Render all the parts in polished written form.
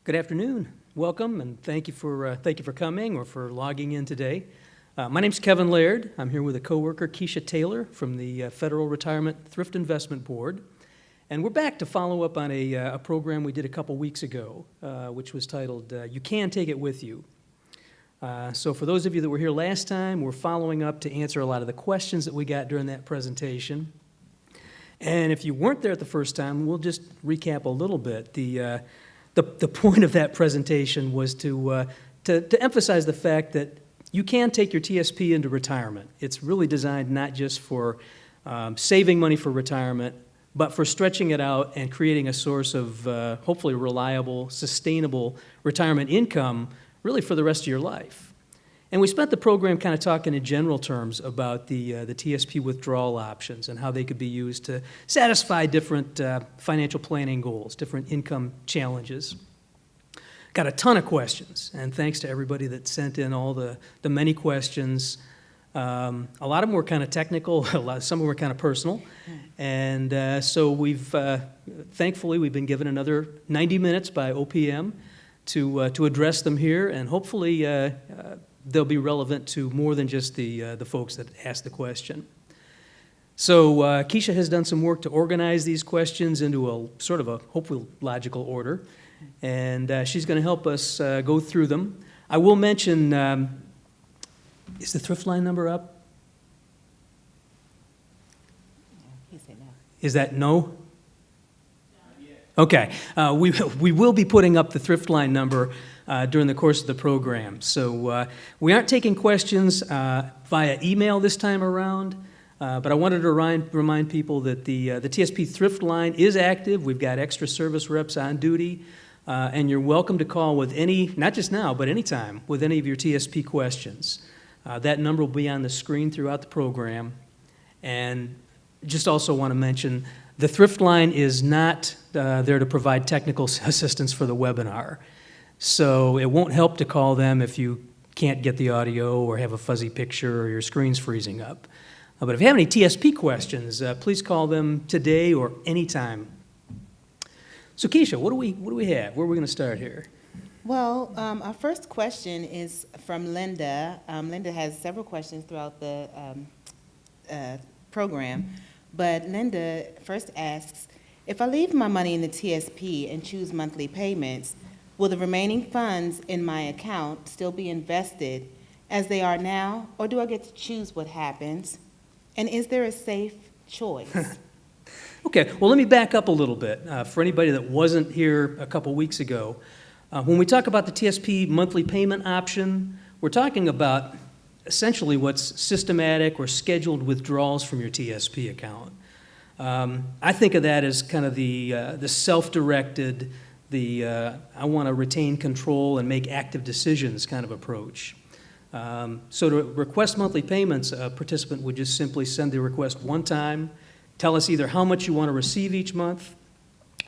Good afternoon. Welcome, and thank you for coming or for logging in today. My name's Kevin Laird. I'm here with a coworker, Keisha Taylor, from the Federal Retirement Thrift Investment Board, and we're back to follow up on a program we did a couple weeks ago, which was titled "You Can Take It With You." So, for those of you that were here last time, we're following up to answer a lot of the questions that we got during that presentation. And if you weren't there at the first time, we'll just recap a little bit. The point of that presentation was to emphasize the fact that you can take your TSP into retirement. It's really designed not just for saving money for retirement, but for stretching it out and creating a source of hopefully reliable, sustainable retirement income really for the rest of your life. And we spent the program kind of talking in general terms about the TSP withdrawal options and how they could be used to satisfy different financial planning goals, different income challenges. Got a ton of questions, and thanks to everybody that sent in all the many questions. A lot of them were kind of technical, some of them were kind of personal. And so thankfully, we've been given another 90 minutes by OPM to address them here, and hopefully they'll be relevant to more than just the folks that asked the question. So Keisha has done some work to organize these questions into a sort of a hopefully logical order, and she's going to help us go through them. I will mention, is the thrift line number up? He said no. Is that no? Okay. We will be putting up the thrift line number during the course of the program. So we aren't taking questions via email this time around, but I wanted to remind people that the TSP thrift line is active. We've got extra service reps on duty, and you're welcome to call with any, not just now, but anytime, with any of your TSP questions. That number will be on the screen throughout the program. And just also want to mention, the thrift line is not there to provide technical assistance for the webinar. So it won't help to call them if you can't get the audio or have a fuzzy picture or your screen's freezing up. But if you have any TSP questions, please call them today or anytime. So Keisha, what do we have? Where are we going to start here? Well, our first question is from Linda. Linda has several questions throughout the program, but Linda first asks, if I leave my money in the TSP and choose monthly payments, will the remaining funds in my account still be invested as they are now, or do I get to choose what happens? And is there a safe choice? Okay, well, let me back up a little bit. For anybody that wasn't here a couple weeks ago, when we talk about the TSP monthly payment option, we're talking about essentially what's systematic or scheduled withdrawals from your TSP account. I think of that as kind of the self-directed, I want to retain control and make active decisions kind of approach. So to request monthly payments, a participant would just simply send the request one time, tell us either how much you want to receive each month,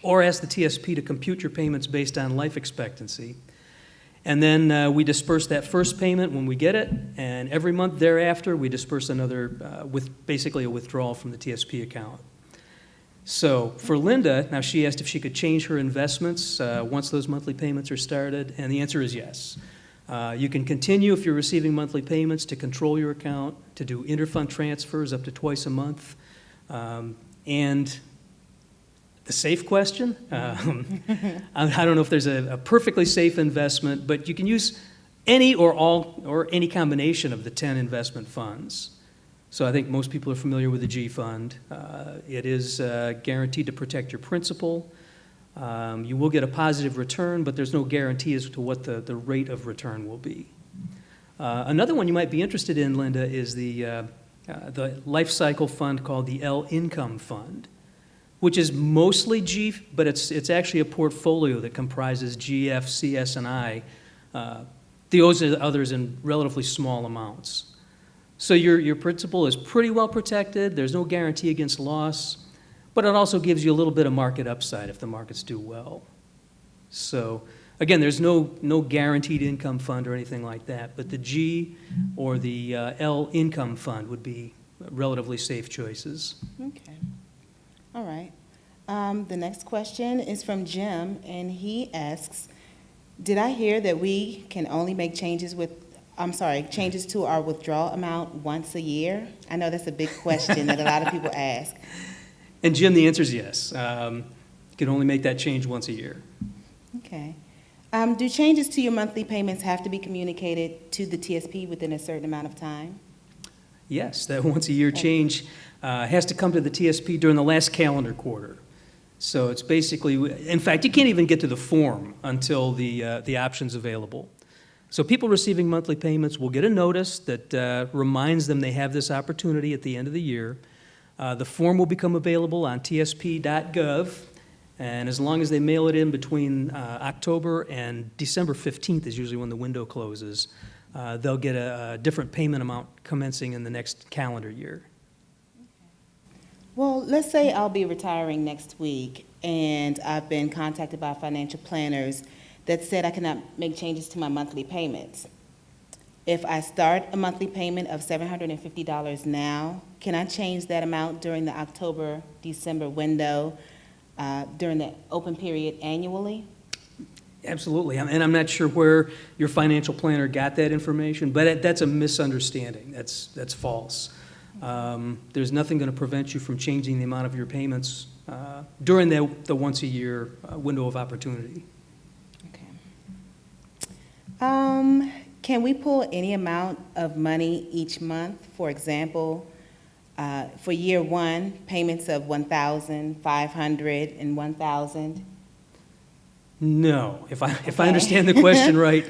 or ask the TSP to compute your payments based on life expectancy. And then we disperse that first payment when we get it, and every month thereafter we disperse another with basically a withdrawal from the TSP account. So for Linda, now she asked if she could change her investments once those monthly payments are started, and the answer is yes. You can continue, if you're receiving monthly payments, to control your account, to do interfund transfers up to twice a month. And the safe question, I don't know if there's a perfectly safe investment, but you can use any or all or any combination of the 10 investment funds. So I think most people are familiar with the G Fund. It is guaranteed to protect your principal. You will get a positive return, but there's no guarantee as to what the rate of return will be. Another one you might be interested in, Linda, is the life cycle fund called the L Income Fund, which is mostly G, but it's actually a portfolio that comprises GF, CS, and I. Those are others in relatively small amounts. So your principal is pretty well protected. There's no guarantee against loss, but it also gives you a little bit of market upside if the markets do well. So again, there's no guaranteed income fund or anything like that, but the G or the L Income Fund would be relatively safe choices. Okay. All right. The next question is from Jim, and he asks, Did I hear that we can only make changes changes to our withdrawal amount once a year? I know that's a big question that a lot of people ask. And Jim, the answer is yes. You can only make that change once a year. Okay. Do changes to your monthly payments have to be communicated to the TSP within a certain amount of time? Yes, that once-a-year change has to come to the TSP during the last calendar quarter. So it's basically, in fact, you can't even get to the form until the option's available. So people receiving monthly payments will get a notice that reminds them they have this opportunity at the end of the year. The form will become available on tsp.gov, and as long as they mail it in between October and December 15th is usually when the window closes, they'll get a different payment amount commencing in the next calendar year. Well, let's say I'll be retiring next week, and I've been contacted by financial planners that said I cannot make changes to my monthly payments. If I start a monthly payment of $750 now, can I change that amount during the October-December window, during the open period annually? Absolutely, and I'm not sure where your financial planner got that information, but that's a misunderstanding. That's false. There's nothing going to prevent you from changing the amount of your payments during the once-a-year window of opportunity. Okay. Can we pull any amount of money each month? For example, for year one, payments of $1,500 and $1,000? No. If I understand the question right,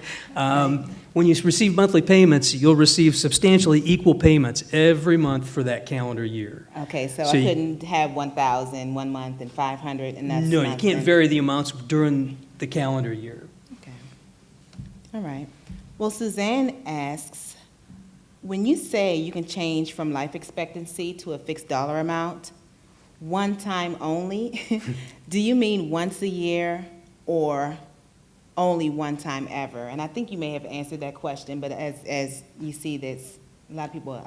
when you receive monthly payments, you'll receive substantially equal payments every month for that calendar year. Okay, so I couldn't have 1,000 one month and 500 and that's No, you can't vary the amounts during the calendar year. Okay. All right. Well, Suzanne asks, when you say you can change from life expectancy to a fixed dollar amount, one time only, do you mean once a year or only one time ever? And I think you may have answered that question, but as you see, there's a lot of people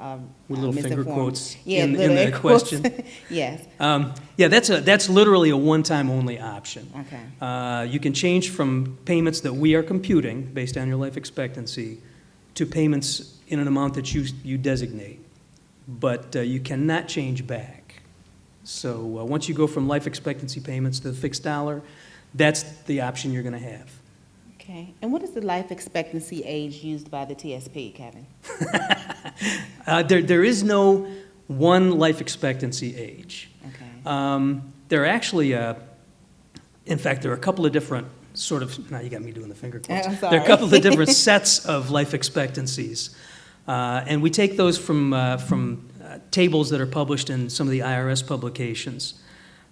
with little finger quotes yeah, in that question. Yes. Yeah, that's literally a one-time only option. Okay. You can change from payments that we are computing based on your life expectancy to payments in an amount that you designate, but you cannot change back. So once you go from life expectancy payments to the fixed dollar, that's the option you're going to have. Okay. And what is the life expectancy age used by the TSP, Kevin? There is no one life expectancy age. Okay. There are actually, in fact, there are a couple of different sort of, now you got me doing the finger quotes. I'm sorry. There are a couple of different sets of life expectancies. And we take those from tables that are published in some of the IRS publications.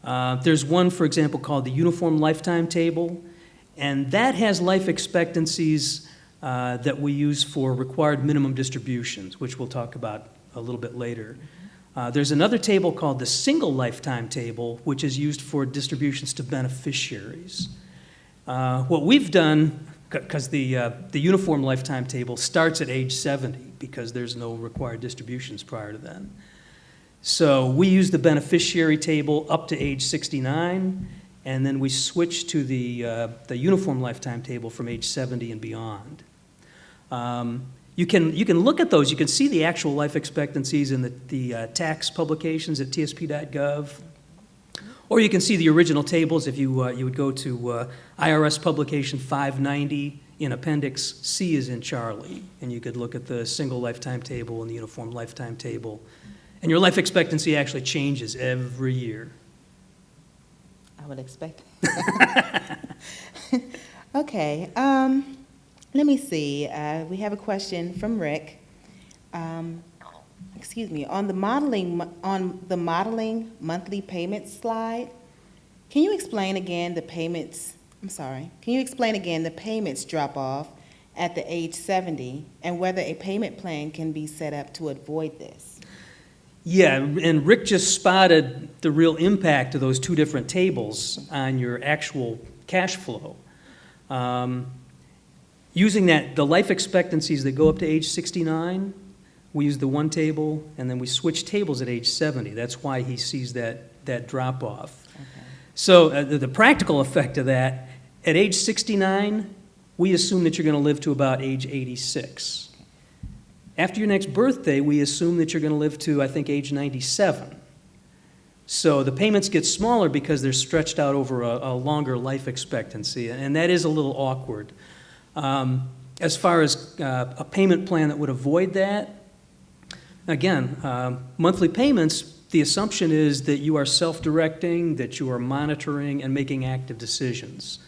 There's one, for example, called the Uniform Lifetime Table, and that has life expectancies that we use for required minimum distributions, which we'll talk about a little bit later. There's another table called the Single Lifetime Table, which is used for distributions to beneficiaries. What we've done, because the Uniform Lifetime Table starts at age 70 because there's no required distributions prior to then. So we use the beneficiary table up to age 69, and then we switch to the Uniform Lifetime Table from age 70 and beyond. You can look at those. You can see the actual life expectancies in the tax publications at tsp.gov, or you can see the original tables if you would go to IRS publication 590 in Appendix C as in Charlie, and you could look at the Single Lifetime Table and the Uniform Lifetime Table. And your life expectancy actually changes every year. I would expect. Okay. Let me see. We have a question from Rick. Excuse me. On the modeling monthly payment slide, can you explain again the payments? I'm sorry. Can you explain again the payments drop off at the age 70 and whether a payment plan can be set up to avoid this? Yeah, and Rick just spotted the real impact of those two different tables on your actual cash flow. Using the life expectancies that go up to age 69, we use the one table, and then we switch tables at age 70. That's why he sees that drop-off. Okay. So the practical effect of that, at age 69, we assume that you're going to live to about age 86. After your next birthday, we assume that you're going to live to, I think, age 97. So the payments get smaller because they're stretched out over a longer life expectancy, and that is a little awkward. As far as a payment plan that would avoid that, again, monthly payments, the assumption is that you are self-directing, that you are monitoring and making active decisions.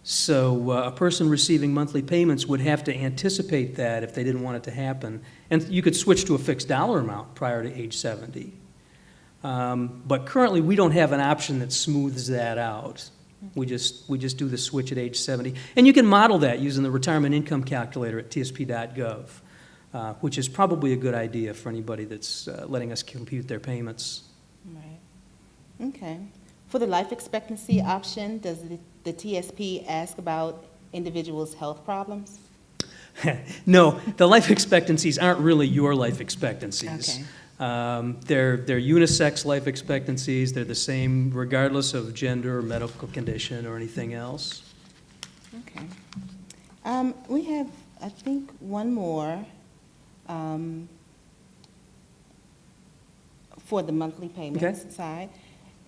So a person receiving monthly payments would have to anticipate that if they didn't want it to happen. And you could switch to a fixed dollar amount prior to age 70. But currently, we don't have an option that smooths that out. We just do the switch at age 70. And you can model that using the retirement income calculator at tsp.gov, which is probably a good idea for anybody that's letting us compute their payments. Right. Okay. For the life expectancy option, does the TSP ask about individuals' health problems? No, the life expectancies aren't really your life expectancies. Okay. They're unisex life expectancies. They're the same regardless of gender or medical condition or anything else. Okay. We have, I think, one more for the monthly payments side.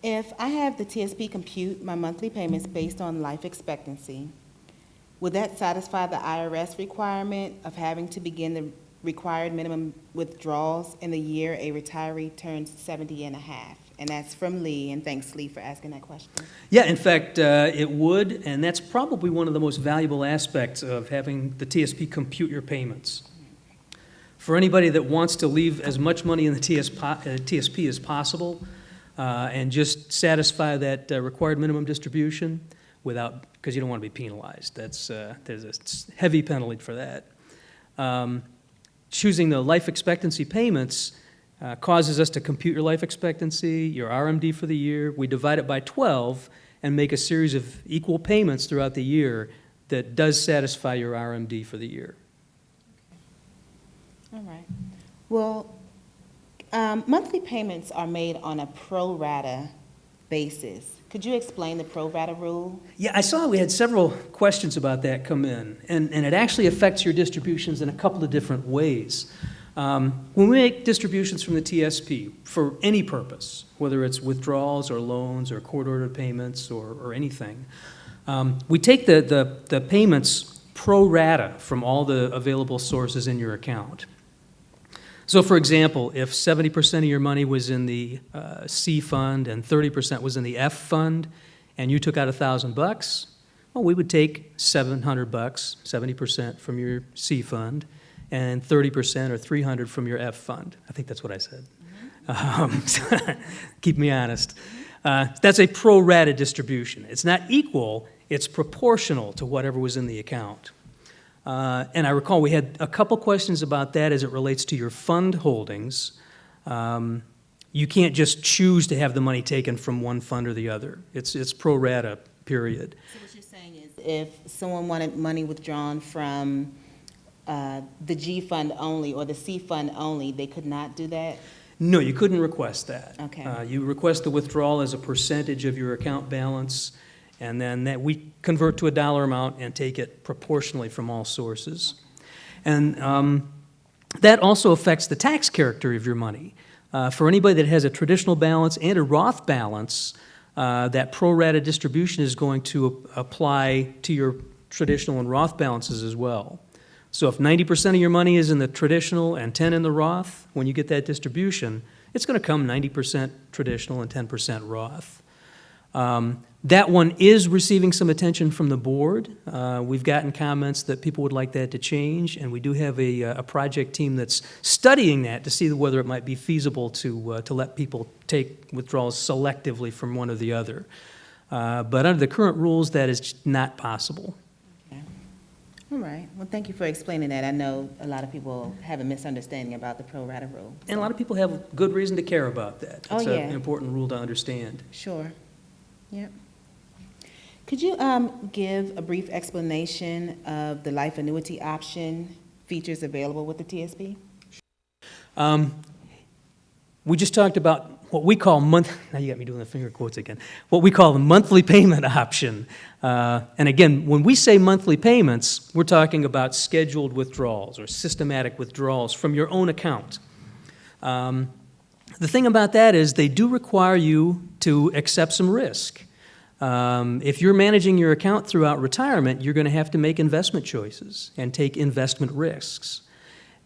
If I have the TSP compute my monthly payments based on life expectancy, would that satisfy the IRS requirement of having to begin the required minimum withdrawals in the year a retiree turns 70 and a half? And that's from Lee, and thanks, Lee, for asking that question. Yeah, in fact, it would, and that's probably one of the most valuable aspects of having the TSP compute your payments. For anybody that wants to leave as much money in the TSP as possible and just satisfy that required minimum distribution without, because you don't want to be penalized. There's a heavy penalty for that. Choosing the life expectancy payments causes us to compute your life expectancy, your RMD for the year. We divide it by 12 and make a series of equal payments throughout the year that does satisfy your RMD for the year. All right. Well, monthly payments are made on a pro rata basis. Could you explain the pro rata rule? Yeah, I saw we had several questions about that come in, and it actually affects your distributions in a couple of different ways. When we make distributions from the TSP for any purpose, whether it's withdrawals or loans or court-ordered payments or anything, we take the payments pro rata from all the available sources in your account. So, for example, if 70% of your money was in the C fund and 30% was in the F fund, and you took out $1,000, well, we would take $700, 70% from your C fund, and 30% or $300 from your F fund. I think that's what I said. Keep me honest. That's a pro rata distribution. It's not equal, it's proportional to whatever was in the account. And I recall we had a couple questions about that as it relates to your fund holdings. You can't just choose to have the money taken from one fund or the other. It's pro rata, period. So what you're saying is if someone wanted money withdrawn from the G fund only or the C fund only, they could not do that? No, you couldn't request that. Okay. You request the withdrawal as a percentage of your account balance, and then that we convert to a dollar amount and take it proportionally from all sources. And that also affects the tax character of your money. For anybody that has a traditional balance and a Roth balance, that pro rata distribution is going to apply to your traditional and Roth balances as well. So if 90% of your money is in the traditional and 10 in the Roth, when you get that distribution, it's going to come 90% traditional and 10% Roth. That one is receiving some attention from the board. We've gotten comments that people would like that to change, and we do have a project team that's studying that to see whether it might be feasible to let people take withdrawals selectively from one or the other. But under the current rules, that is not possible. Okay. All right. Well, thank you for explaining that. I know a lot of people have a misunderstanding about the pro rata rule. And a lot of people have good reason to care about that. Oh, It's yeah. an important rule to understand. Sure. Yep. Could you give a brief explanation of the life annuity option features available with the TSP? We just talked about what we call now you got me doing the finger quotes again, what we call the monthly payment option. And again, when we say monthly payments, we're talking about scheduled withdrawals or systematic withdrawals from your own account. The thing about that is they do require you to accept some risk. If you're managing your account throughout retirement, you're going to have to make investment choices and take investment risks.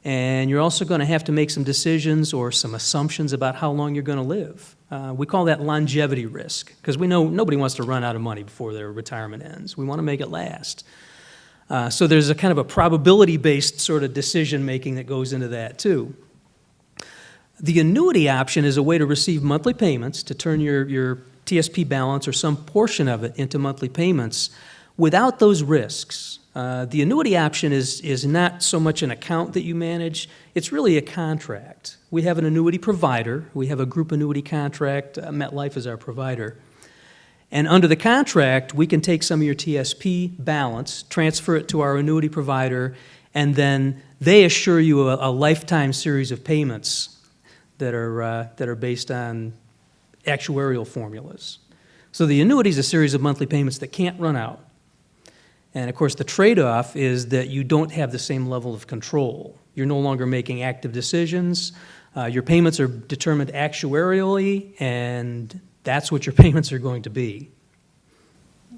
And you're also going to have to make some decisions or some assumptions about how long you're going to live. We call that longevity risk, because we know nobody wants to run out of money before their retirement ends. We want to make it last. So there's a kind of a probability-based sort of decision-making that goes into that, too. The annuity option is a way to receive monthly payments, to turn your TSP balance or some portion of it into monthly payments without those risks. The annuity option is not so much an account that you manage, it's really a contract. We have an annuity provider, we have a group annuity contract, MetLife is our provider. And under the contract, we can take some of your TSP balance, transfer it to our annuity provider, and then they assure you a lifetime series of payments that are based on actuarial formulas. So the annuity is a series of monthly payments that can't run out. And of course, the trade-off is that you don't have the same level of control. You're no longer making active decisions. Your payments are determined actuarially, and that's what your payments are going to be.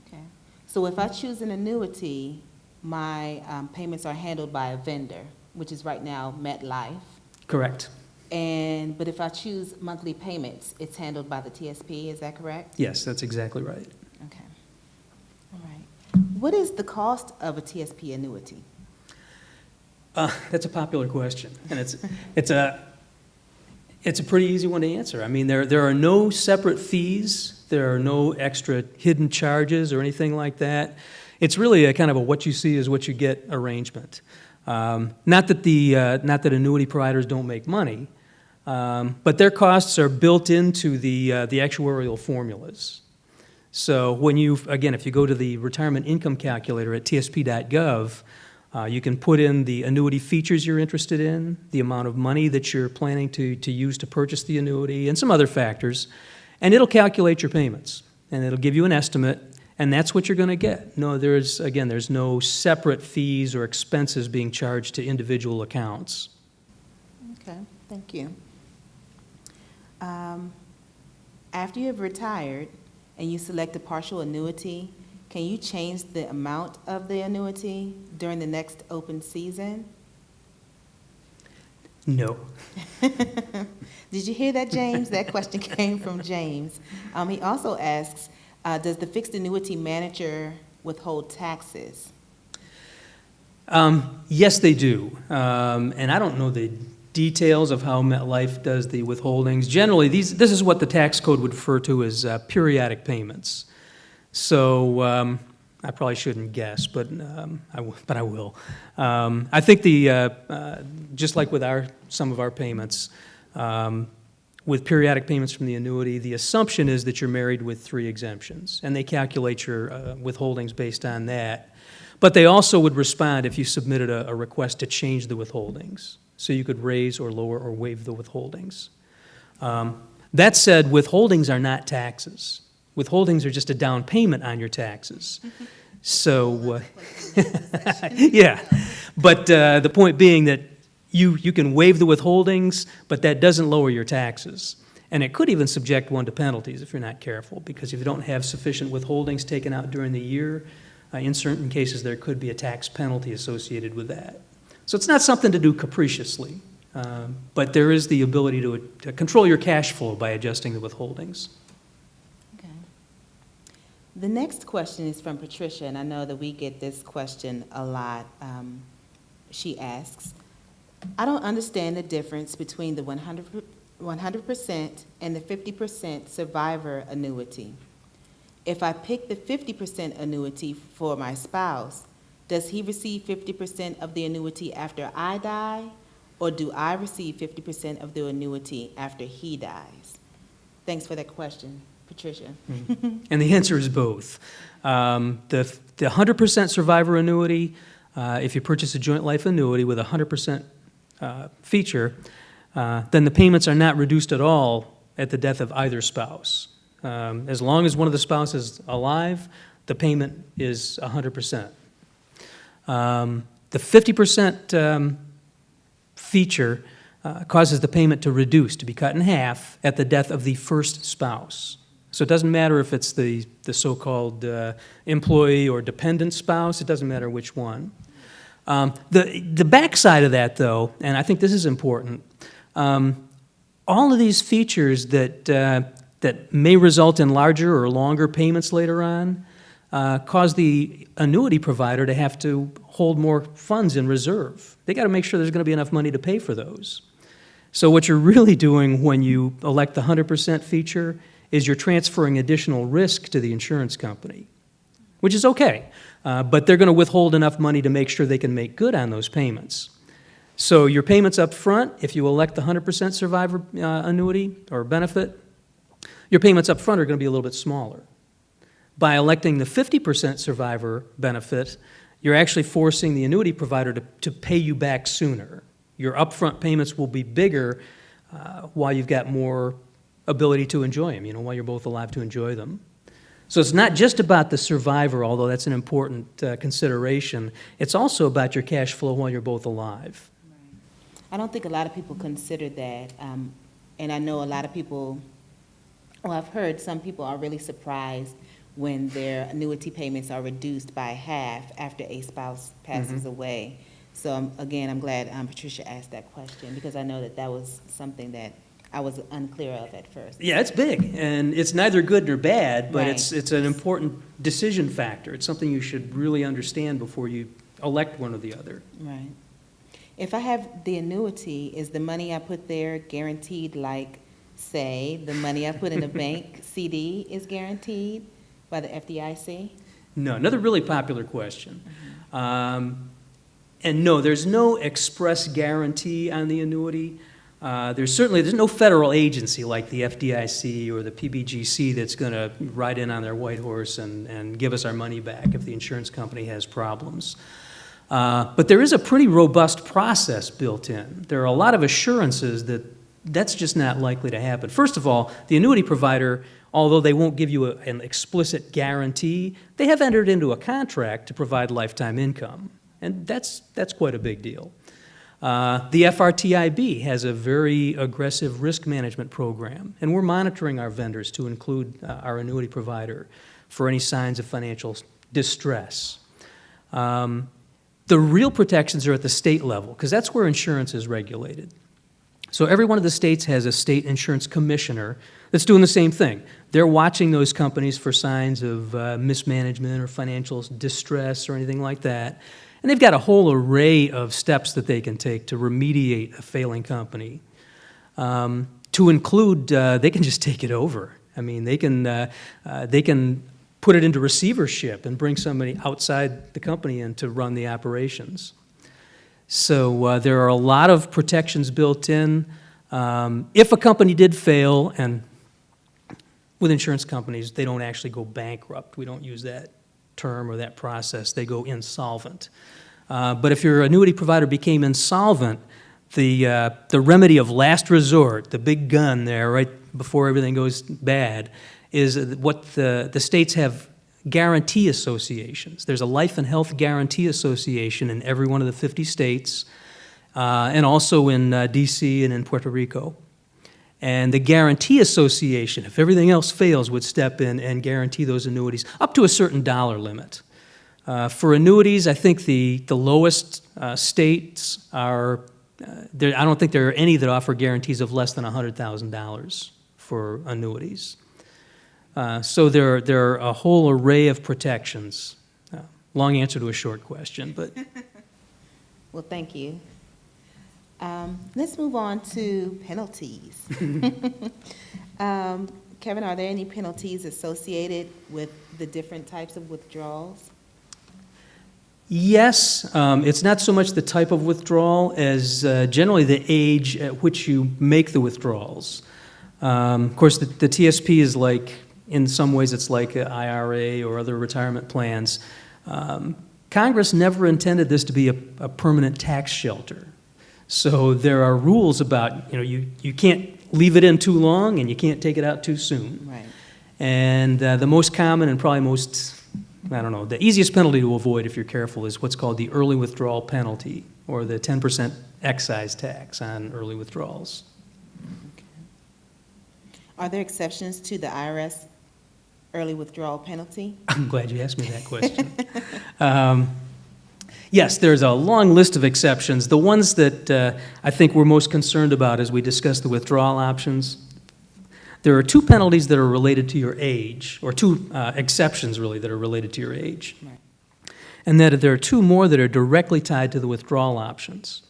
Okay. So if I choose an annuity, my payments are handled by a vendor, which is right now MetLife. Correct. But if I choose monthly payments, it's handled by the TSP, is that correct? Yes, that's exactly right. Okay. All right. What is the cost of a TSP annuity? That's a popular question, and it's a pretty easy one to answer. I mean, there are no separate fees, there are no extra hidden charges or anything like that. It's really a kind of a what you see is what you get arrangement. Not that annuity providers don't make money, but their costs are built into the actuarial formulas. So if you go to the retirement income calculator at tsp.gov, you can put in the annuity features you're interested in, the amount of money that you're planning to use to purchase the annuity, and some other factors, and it'll calculate your payments, and it'll give you an estimate, and that's what you're going to get. No, there's no separate fees or expenses being charged to individual accounts. Okay, thank you. After you have retired and you select a partial annuity, can you change the amount of the annuity during the next open season? No. Did you hear that, James? That question came from James. He also asks, does the fixed annuity manager withhold taxes? Yes, they do. And I don't know the details of how MetLife does the withholdings. Generally, this is what the tax code would refer to as periodic payments. So I probably shouldn't guess, but I will. I think just like with some of our payments, with periodic payments from the annuity, the assumption is that you're married with 3 exemptions, and they calculate your withholdings based on that. But they also would respond if you submitted a request to change the withholdings, so you could raise or lower or waive the withholdings. That said, withholdings are not taxes. Withholdings are just a down payment on your taxes. So, yeah. But the point being that you can waive the withholdings, but that doesn't lower your taxes. And it could even subject one to penalties if you're not careful, because if you don't have sufficient withholdings taken out during the year, in certain cases there could be a tax penalty associated with that. So it's not something to do capriciously, but there is the ability to control your cash flow by adjusting the withholdings. Okay. The next question is from Patricia, and I know that we get this question a lot. She asks, I don't understand the difference between the 100% and the 50% survivor annuity. If I pick the 50% annuity for my spouse, does he receive 50% of the annuity after I die, or do I receive 50% of the annuity after he dies? Thanks for that question, Patricia. Mm-hmm. And the answer is both. The 100% survivor annuity, if you purchase a joint life annuity with a 100% feature, then the payments are not reduced at all at the death of either spouse. As long as one of the spouses is alive, the payment is 100%. The 50% feature causes the payment to reduce, to be cut in half at the death of the first spouse. So it doesn't matter if it's the so-called employee or dependent spouse, it doesn't matter which one. The backside of that, though, and I think this is important, all of these features that may result in larger or longer payments later on cause the annuity provider to have to hold more funds in reserve. They got to make sure there's going to be enough money to pay for those. So what you're really doing when you elect the 100% feature is you're transferring additional risk to the insurance company, which is okay, but they're going to withhold enough money to make sure they can make good on those payments. So your payments up front, if you elect the 100% survivor annuity or benefit, your payments up front are going to be a little bit smaller. By electing the 50% survivor benefit, you're actually forcing the annuity provider to pay you back sooner. Your upfront payments will be bigger while you've got more ability to enjoy them, while you're both alive to enjoy them. So it's not just about the survivor, although that's an important consideration. It's also about your cash flow while you're both alive. I don't think a lot of people consider that, and I know a lot of people, well, I've heard some people are really surprised when their annuity payments are reduced by half after a spouse passes away. So again, I'm glad Patricia asked that question, because I know that was something that I was unclear of at first. Yeah, it's big, and it's neither good nor bad, but Right. it's an important decision factor. It's something you should really understand before you elect one or the other. Right. If I have the annuity, is the money I put there guaranteed, like, say, the money I put in a bank CD is guaranteed by the FDIC? No, another really popular question. And no, there's no express guarantee on the annuity. There's no federal agency like the FDIC or the PBGC that's going to ride in on their white horse and give us our money back if the insurance company has problems. But there is a pretty robust process built in. There are a lot of assurances that that's just not likely to happen. First of all, the annuity provider, although they won't give you an explicit guarantee, they have entered into a contract to provide lifetime income. And that's quite a big deal. The FRTIB has a very aggressive risk management program, and we're monitoring our vendors to include our annuity provider for any signs of financial distress. The real protections are at the state level, because that's where insurance is regulated. So every one of the states has a state insurance commissioner that's doing the same thing. They're watching those companies for signs of mismanagement or financial distress or anything like that. And they've got a whole array of steps that they can take to remediate a failing company. To include, they can just take it over. I mean, they can put it into receivership and bring somebody outside the company in to run the operations. So there are a lot of protections built in. If a company did fail, and with insurance companies, they don't actually go bankrupt. We don't use that term or that process. They go insolvent. But if your annuity provider became insolvent, the remedy of last resort, the big gun there right before everything goes bad, is what the states have guarantee associations. There's a life and health guarantee association in every one of the 50 states, and also in D.C. and in Puerto Rico. And the guarantee association, if everything else fails, would step in and guarantee those annuities up to a certain dollar limit. For annuities, I think the lowest states are, I don't think there are any that offer guarantees of less than $100,000 for annuities. So there are a whole array of protections. Long answer to a short question, but. Well, thank you. Let's move on to penalties. Kevin, are there any penalties associated with the different types of withdrawals? Yes, it's not so much the type of withdrawal as generally the age at which you make the withdrawals. Of course, the TSP is like, in some ways, it's like an IRA or other retirement plans. Congress never intended this to be a permanent tax shelter. So there are rules about, you can't leave it in too long, and you can't take it out too soon. Right. And the most common and probably most, I don't know, the easiest penalty to avoid if you're careful is what's called the early withdrawal penalty, or the 10% excise tax on early withdrawals. Are there exceptions to the IRS early withdrawal penalty? I'm glad you asked me that question. Yes, there's a long list of exceptions. The ones that I think we're most concerned about as we discuss the withdrawal options, there are two penalties that are related to your age, or two exceptions, really, that are related to your age. Right. And that there are two more that are directly tied to the withdrawal options.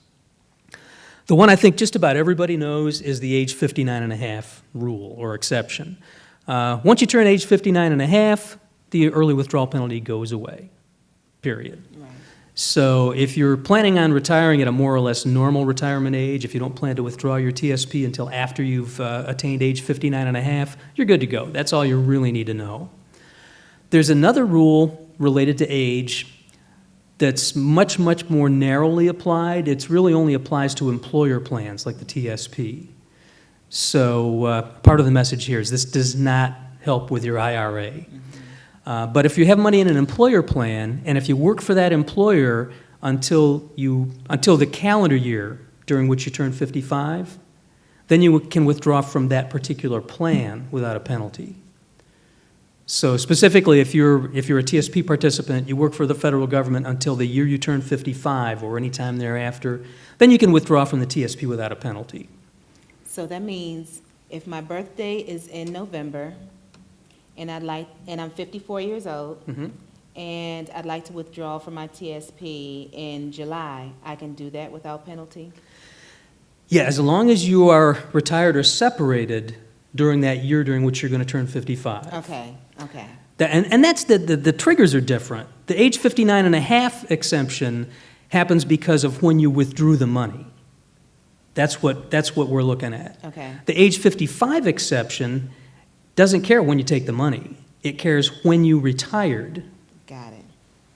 The one I think just about everybody knows is the age 59 and a half rule or exception. Once you turn age 59 and a half, the early withdrawal penalty goes away, period. Right. So if you're planning on retiring at a more or less normal retirement age, if you don't plan to withdraw your TSP until after you've attained age 59 and a half, you're good to go. That's all you really need to know. There's another rule related to age that's much, much more narrowly applied. It really only applies to employer plans like the TSP. So part of the message here is this does not help with your IRA. But if you have money in an employer plan, and if you work for that employer until the calendar year during which you turn 55, then you can withdraw from that particular plan without a penalty. So specifically, if you're a TSP participant, you work for the federal government until the year you turn 55 or any time thereafter, then you can withdraw from the TSP without a penalty. So that means if my birthday is in November, and I'm 54 years old, and I'd like to withdraw from my TSP in July, I can do that without penalty? Yeah, as long as you are retired or separated during that year during which you're going to turn 55. Okay, okay. And that's the triggers are different. The age 59 and a half exemption happens because of when you withdrew the money. That's what we're looking at. Okay. The age 55 exception doesn't care when you take the money. It cares when you retired. Got it.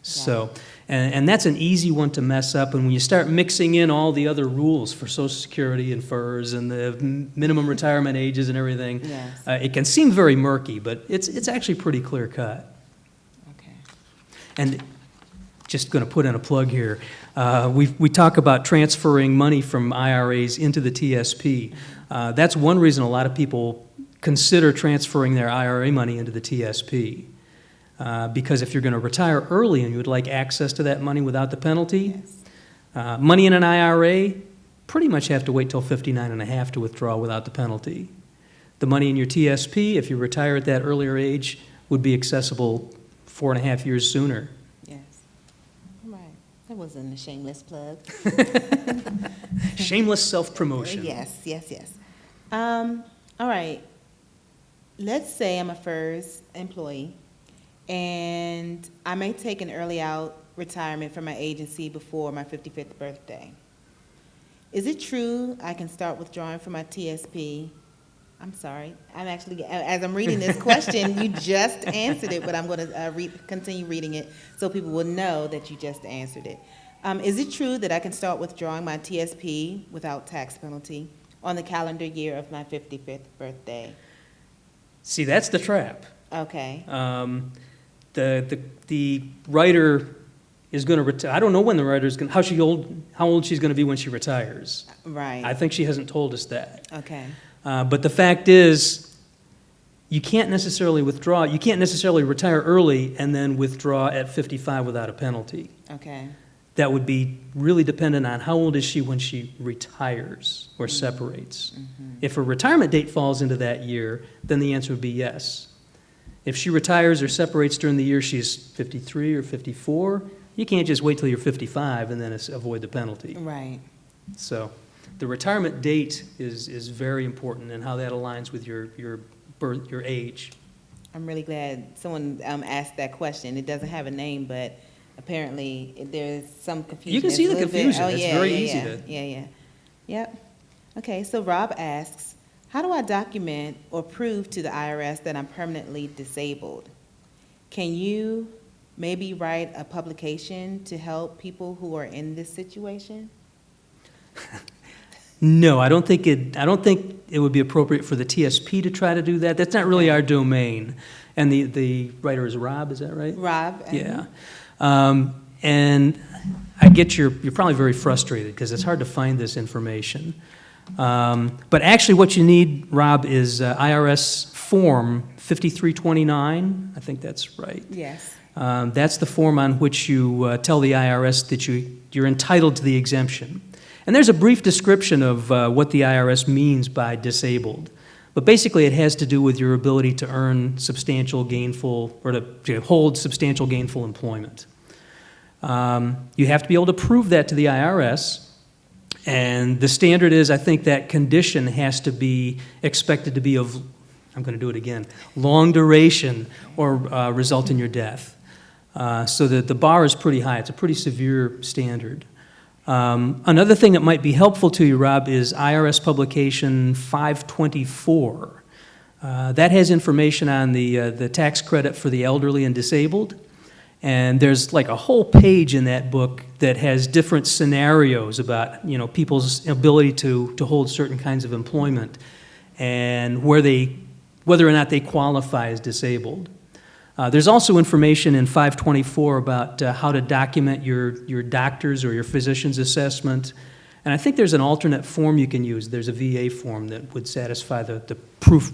So, and that's an easy one to mess up. And when you start mixing in all the other rules for Social Security and FERS and the minimum retirement ages and everything, Yes. It can seem very murky, but it's actually pretty clear cut. Okay. And just going to put in a plug here. We talk about transferring money from IRAs into the TSP. That's one reason a lot of people consider transferring their IRA money into the TSP. Because if you're going to retire early and you would like access to that money without the penalty, Yes. money in an IRA pretty much have to wait till 59 and a half to withdraw without the penalty. The money in your TSP, if you retire at that earlier age, would be accessible 4.5 years sooner. Yes. All right. That wasn't a shameless plug. Shameless self-promotion. Yes, yes, yes. All right. Let's say I'm a FERS employee, and I may take an early out retirement from my agency before my 55th birthday. Is it true I can start withdrawing from my TSP? I'm sorry. I'm actually, as I'm reading this question, you just answered it, but I'm going to continue reading it so people will know that you just answered it. Is it true that I can start withdrawing my TSP without tax penalty on the calendar year of my 55th birthday? See, that's the trap. Okay. The writer is going to retire. I don't know when the writer's going. How old she's going to be when she retires. Right. I think she hasn't told us that. Okay. But the fact is, you can't necessarily withdraw. You can't necessarily retire early and then withdraw at 55 without a penalty. Okay. That would be really dependent on how old is she when she retires or separates. If her retirement date falls into that year, then the answer would be yes. If she retires or separates during the year she's 53 or 54, you can't just wait till you're 55 and then avoid the penalty. Right. So the retirement date is very important and how that aligns with your age. I'm really glad someone asked that question. It doesn't have a name, but apparently there's some confusion. You can see the It's a little bit- confusion. Oh, It's yeah, very yeah, easy yeah. to- Yeah. Yep. Okay, so Rob asks, how do I document or prove to the IRS that I'm permanently disabled? Can you maybe write a publication to help people who are in this situation? No, I don't think it would be appropriate for the TSP to try to do that. That's not really our domain. And the writer is Rob, is that right? Rob? Yeah. And I get you're probably very frustrated because it's hard to find this information. But actually what you need, Rob, is IRS Form 5329. I think that's right. Yes. That's the form on which you tell the IRS that you're entitled to the exemption. And there's a brief description of what the IRS means by disabled. But basically it has to do with your ability to earn substantial gainful, or to hold substantial gainful employment. You have to be able to prove that to the IRS. And the standard is, I think that condition has to be expected to be of, I'm going to do it again, long duration or result in your death. So that the bar is pretty high. It's a pretty severe standard. Another thing that might be helpful to you, Rob, is IRS Publication 524. That has information on the tax credit for the elderly and disabled. And there's like a whole page in that book that has different scenarios about, people's ability to hold certain kinds of employment and whether or not they qualify as disabled. There's also information in 524 about how to document your doctor's or your physician's assessment. And I think there's an alternate form you can use. There's a VA form that would satisfy the proof.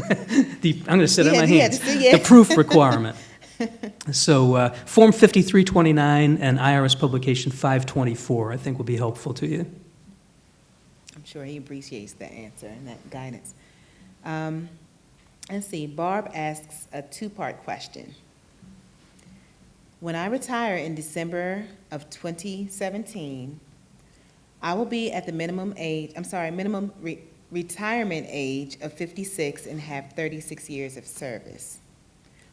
I'm going to sit on my hands. The proof requirement. So Form 5329 and IRS Publication 524, I think, will be helpful to you. I'm sure he appreciates that answer and that guidance. Let's see, Barb asks a two-part question. When I retire in December of 2017, I will be at the minimum retirement age of 56 and have 36 years of service.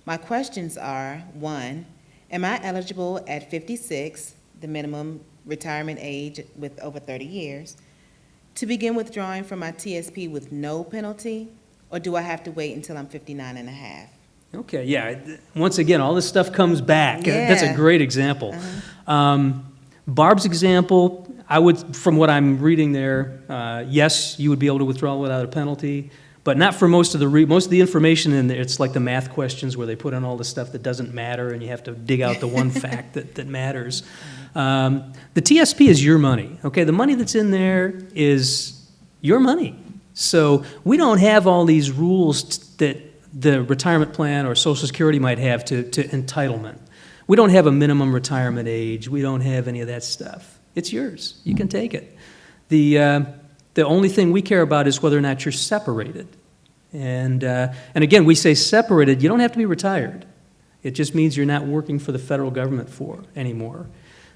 My questions are, 1, am I eligible at 56, the minimum retirement age with over 30 years, to begin withdrawing from my TSP with no penalty, or do I have to wait until I'm 59 and a half? Okay, yeah. Once again, all this stuff comes back. Yeah. That's a great example. Barb's example, from what I'm reading there, yes, you would be able to withdraw without a penalty, but not for most of the information in there. It's like the math questions where they put in all the stuff that doesn't matter and you have to dig out the one fact that matters. The TSP is your money, okay? The money that's in there is your money. So we don't have all these rules that the retirement plan or Social Security might have to entitlement. We don't have a minimum retirement age. We don't have any of that stuff. It's yours. You can take it. The only thing we care about is whether or not you're separated. And again, we say separated. You don't have to be retired. It just means you're not working for the federal government anymore.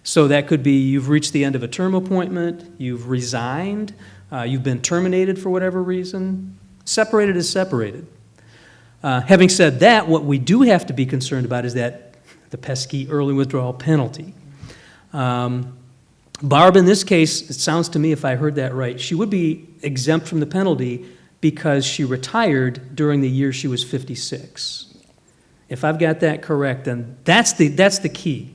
So that could be you've reached the end of a term appointment, you've resigned, you've been terminated for whatever reason. Separated is separated. Having said that, what we do have to be concerned about is that the pesky early withdrawal penalty. Barb, in this case, it sounds to me, if I heard that right, she would be exempt from the penalty because she retired during the year she was 56. If I've got that correct, then that's the key.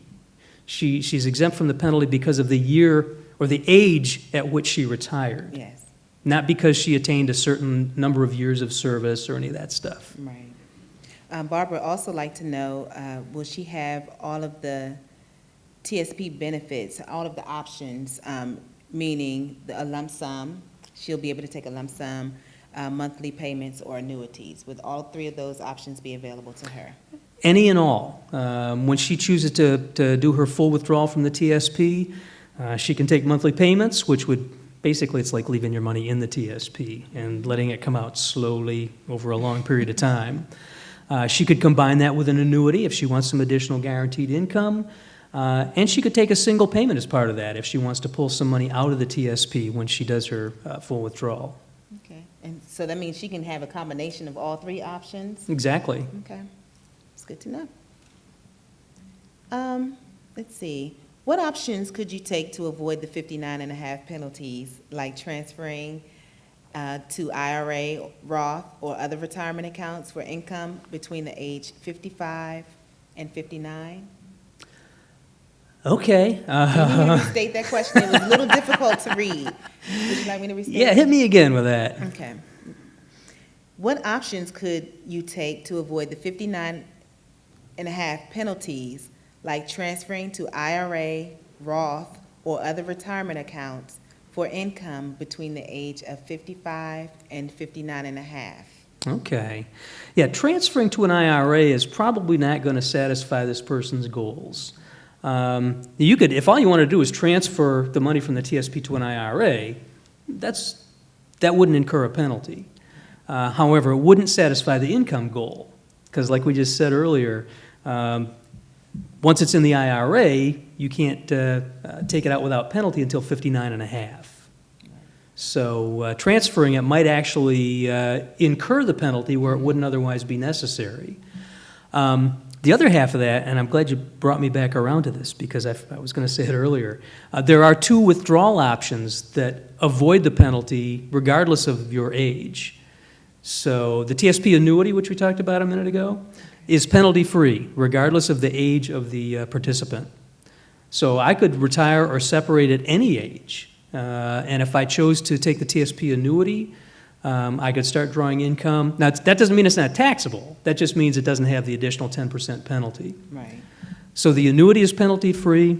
She's exempt from the penalty because of the year or the age at which she retired. Yes. Not because she attained a certain number of years of service or any of that stuff. Right. Barbara also like to know, will she have all of the TSP benefits, all of the options, meaning a lump sum, she'll be able to take a lump sum, monthly payments, or annuities. Would all three of those options be available to her? Any and all. When she chooses to do her full withdrawal from the TSP, she can take monthly payments, which would basically, it's like leaving your money in the TSP and letting it come out slowly over a long period of time. She could combine that with an annuity if she wants some additional guaranteed income. And she could take a single payment as part of that if she wants to pull some money out of the TSP when she does her full withdrawal. Okay. And so that means she can have a combination of all three options? Exactly. Okay. It's good to know. Let's see. What options could you take to avoid the 59 and a half penalties, like transferring to IRA, Roth, or other retirement accounts for income between the age 55 and 59? Okay. Can you restate that question? It was a little difficult to read. Would you like me to restate Yeah, it? hit me again with that. Okay. What options could you take to avoid the 59.5 penalties, like transferring to IRA, Roth, or other retirement accounts for income between the age of 55 and 59.5? Okay. Yeah, transferring to an IRA is probably not going to satisfy this person's goals. You could, if all you want to do is transfer the money from the TSP to an IRA, that wouldn't incur a penalty. However, it wouldn't satisfy the income goal, because like we just said earlier, once it's in the IRA, you can't take it out without penalty until 59.5. So transferring it might actually incur the penalty where it wouldn't otherwise be necessary. The other half of that, and I'm glad you brought me back around to this because I was going to say it earlier, there are two withdrawal options that avoid the penalty regardless of your age. So the TSP annuity, which we talked about a minute ago, is penalty-free regardless of the age of the participant. So I could retire or separate at any age. And if I chose to take the TSP annuity, I could start drawing income. Now, that doesn't mean it's not taxable. That just means it doesn't have the additional 10% penalty. Right. So the annuity is penalty-free,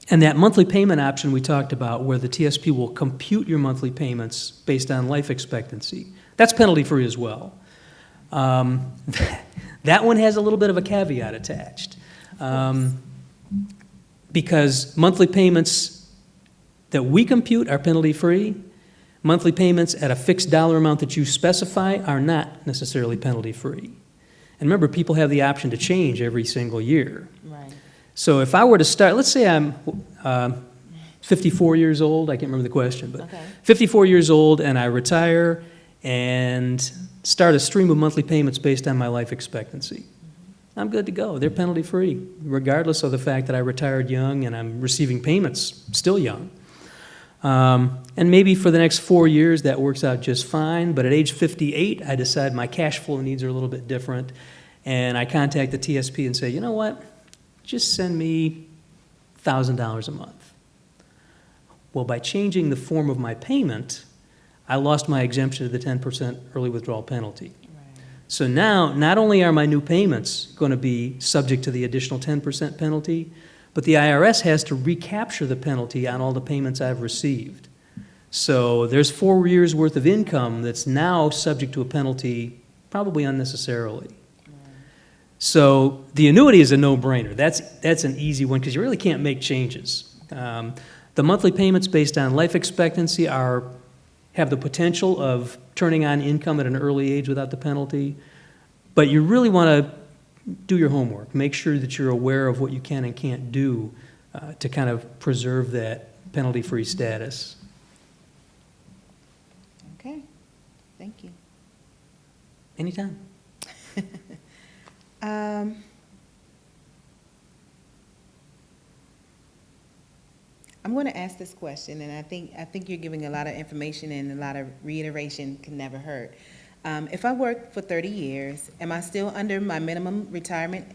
and that monthly payment option we talked about where the TSP will compute your monthly payments based on life expectancy, that's penalty-free as well. That one has a little bit of a caveat attached. Because monthly payments that we compute are penalty-free. Monthly payments at a fixed dollar amount that you specify are not necessarily penalty-free. And remember, people have the option to change every single year. Right. So if I were to start, let's say I'm 54 years old, I can't remember the question, but Okay. 54 years old and I retire and start a stream of monthly payments based on my life expectancy. I'm good to go. They're penalty-free, regardless of the fact that I retired young and I'm receiving payments still young. And maybe for the next 4 years that works out just fine, but at age 58 I decide my cash flow needs are a little bit different and I contact the TSP and say, you know what, just send me $1,000 a month. Well, by changing the form of my payment, I lost my exemption to the 10% early withdrawal penalty. So now, not only are my new payments going to be subject to the additional 10% penalty, but the IRS has to recapture the penalty on all the payments I've received. So there's 4 years' worth of income that's now subject to a penalty, probably unnecessarily. So the annuity is a no-brainer. That's an easy one because you really can't make changes. The monthly payments based on life expectancy have the potential of turning on income at an early age without the penalty, but you really want to do your homework. Make sure that you're aware of what you can and can't do to kind of preserve that penalty-free status. Okay, thank you. Anytime. I'm going to ask this question, and I think you're giving a lot of information and a lot of reiteration can never hurt. If I work for 30 years, am I still under my minimum retirement?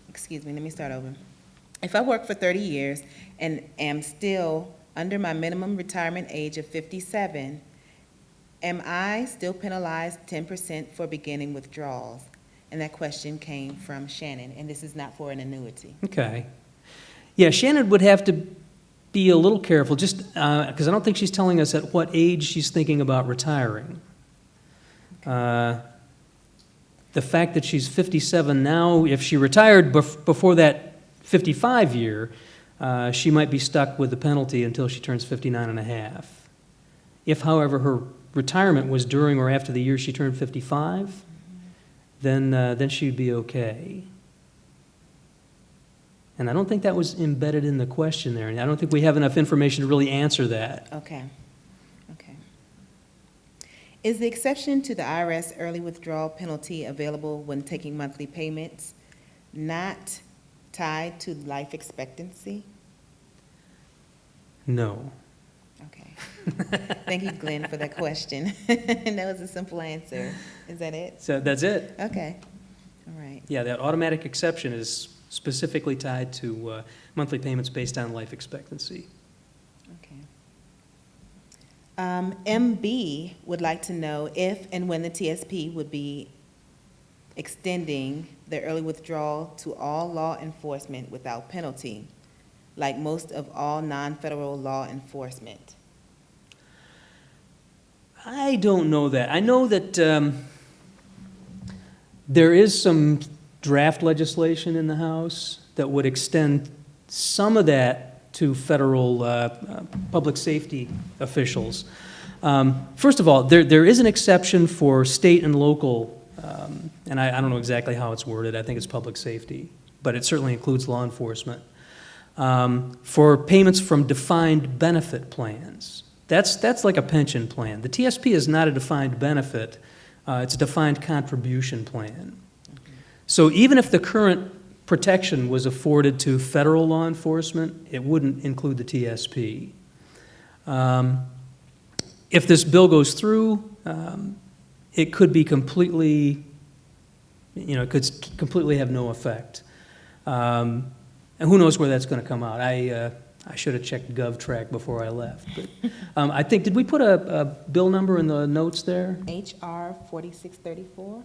Excuse me, let me start over. If I work for 30 years and am still under my minimum retirement age of 57, am I still penalized 10% for beginning withdrawals? And that question came from Shannon, and this is not for an annuity. Okay. Yeah, Shannon would have to be a little careful, just because I don't think she's telling us at what age she's thinking about retiring. The fact that she's 57 now, if she retired before that 55 year, she might be stuck with the penalty until she turns 59 and a half. If, however, her retirement was during or after the year she turned 55, then she'd be okay. And I don't think that was embedded in the question there. And I don't think we have enough information to really answer that. Okay. Okay. Is the exception to the IRS early withdrawal penalty available when taking monthly payments not tied to life expectancy? No. Okay. Thank you, Glenn, for that question. That was a simple answer. Is that it? So that's it. Okay. All right. Yeah, that automatic exception is specifically tied to monthly payments based on life expectancy. Okay. MB would like to know if and when the TSP would be extending the early withdrawal to all law enforcement without penalty, like most of all non-federal law enforcement. I don't know that. I know that there is some draft legislation in the House that would extend some of that to federal public safety officials. First of all, there is an exception for state and local, and I don't know exactly how it's worded. I think it's public safety, but it certainly includes law enforcement, for payments from defined benefit plans. That's like a pension plan. The TSP is not a defined benefit. It's a defined contribution plan. So even if the current protection was afforded to federal law enforcement, it wouldn't include the TSP. If this bill goes through, it could be completely, it could completely have no effect. And who knows where that's going to come out. I should have checked GovTrack before I left. But I think, did we put a bill number in the notes there? HR 4634?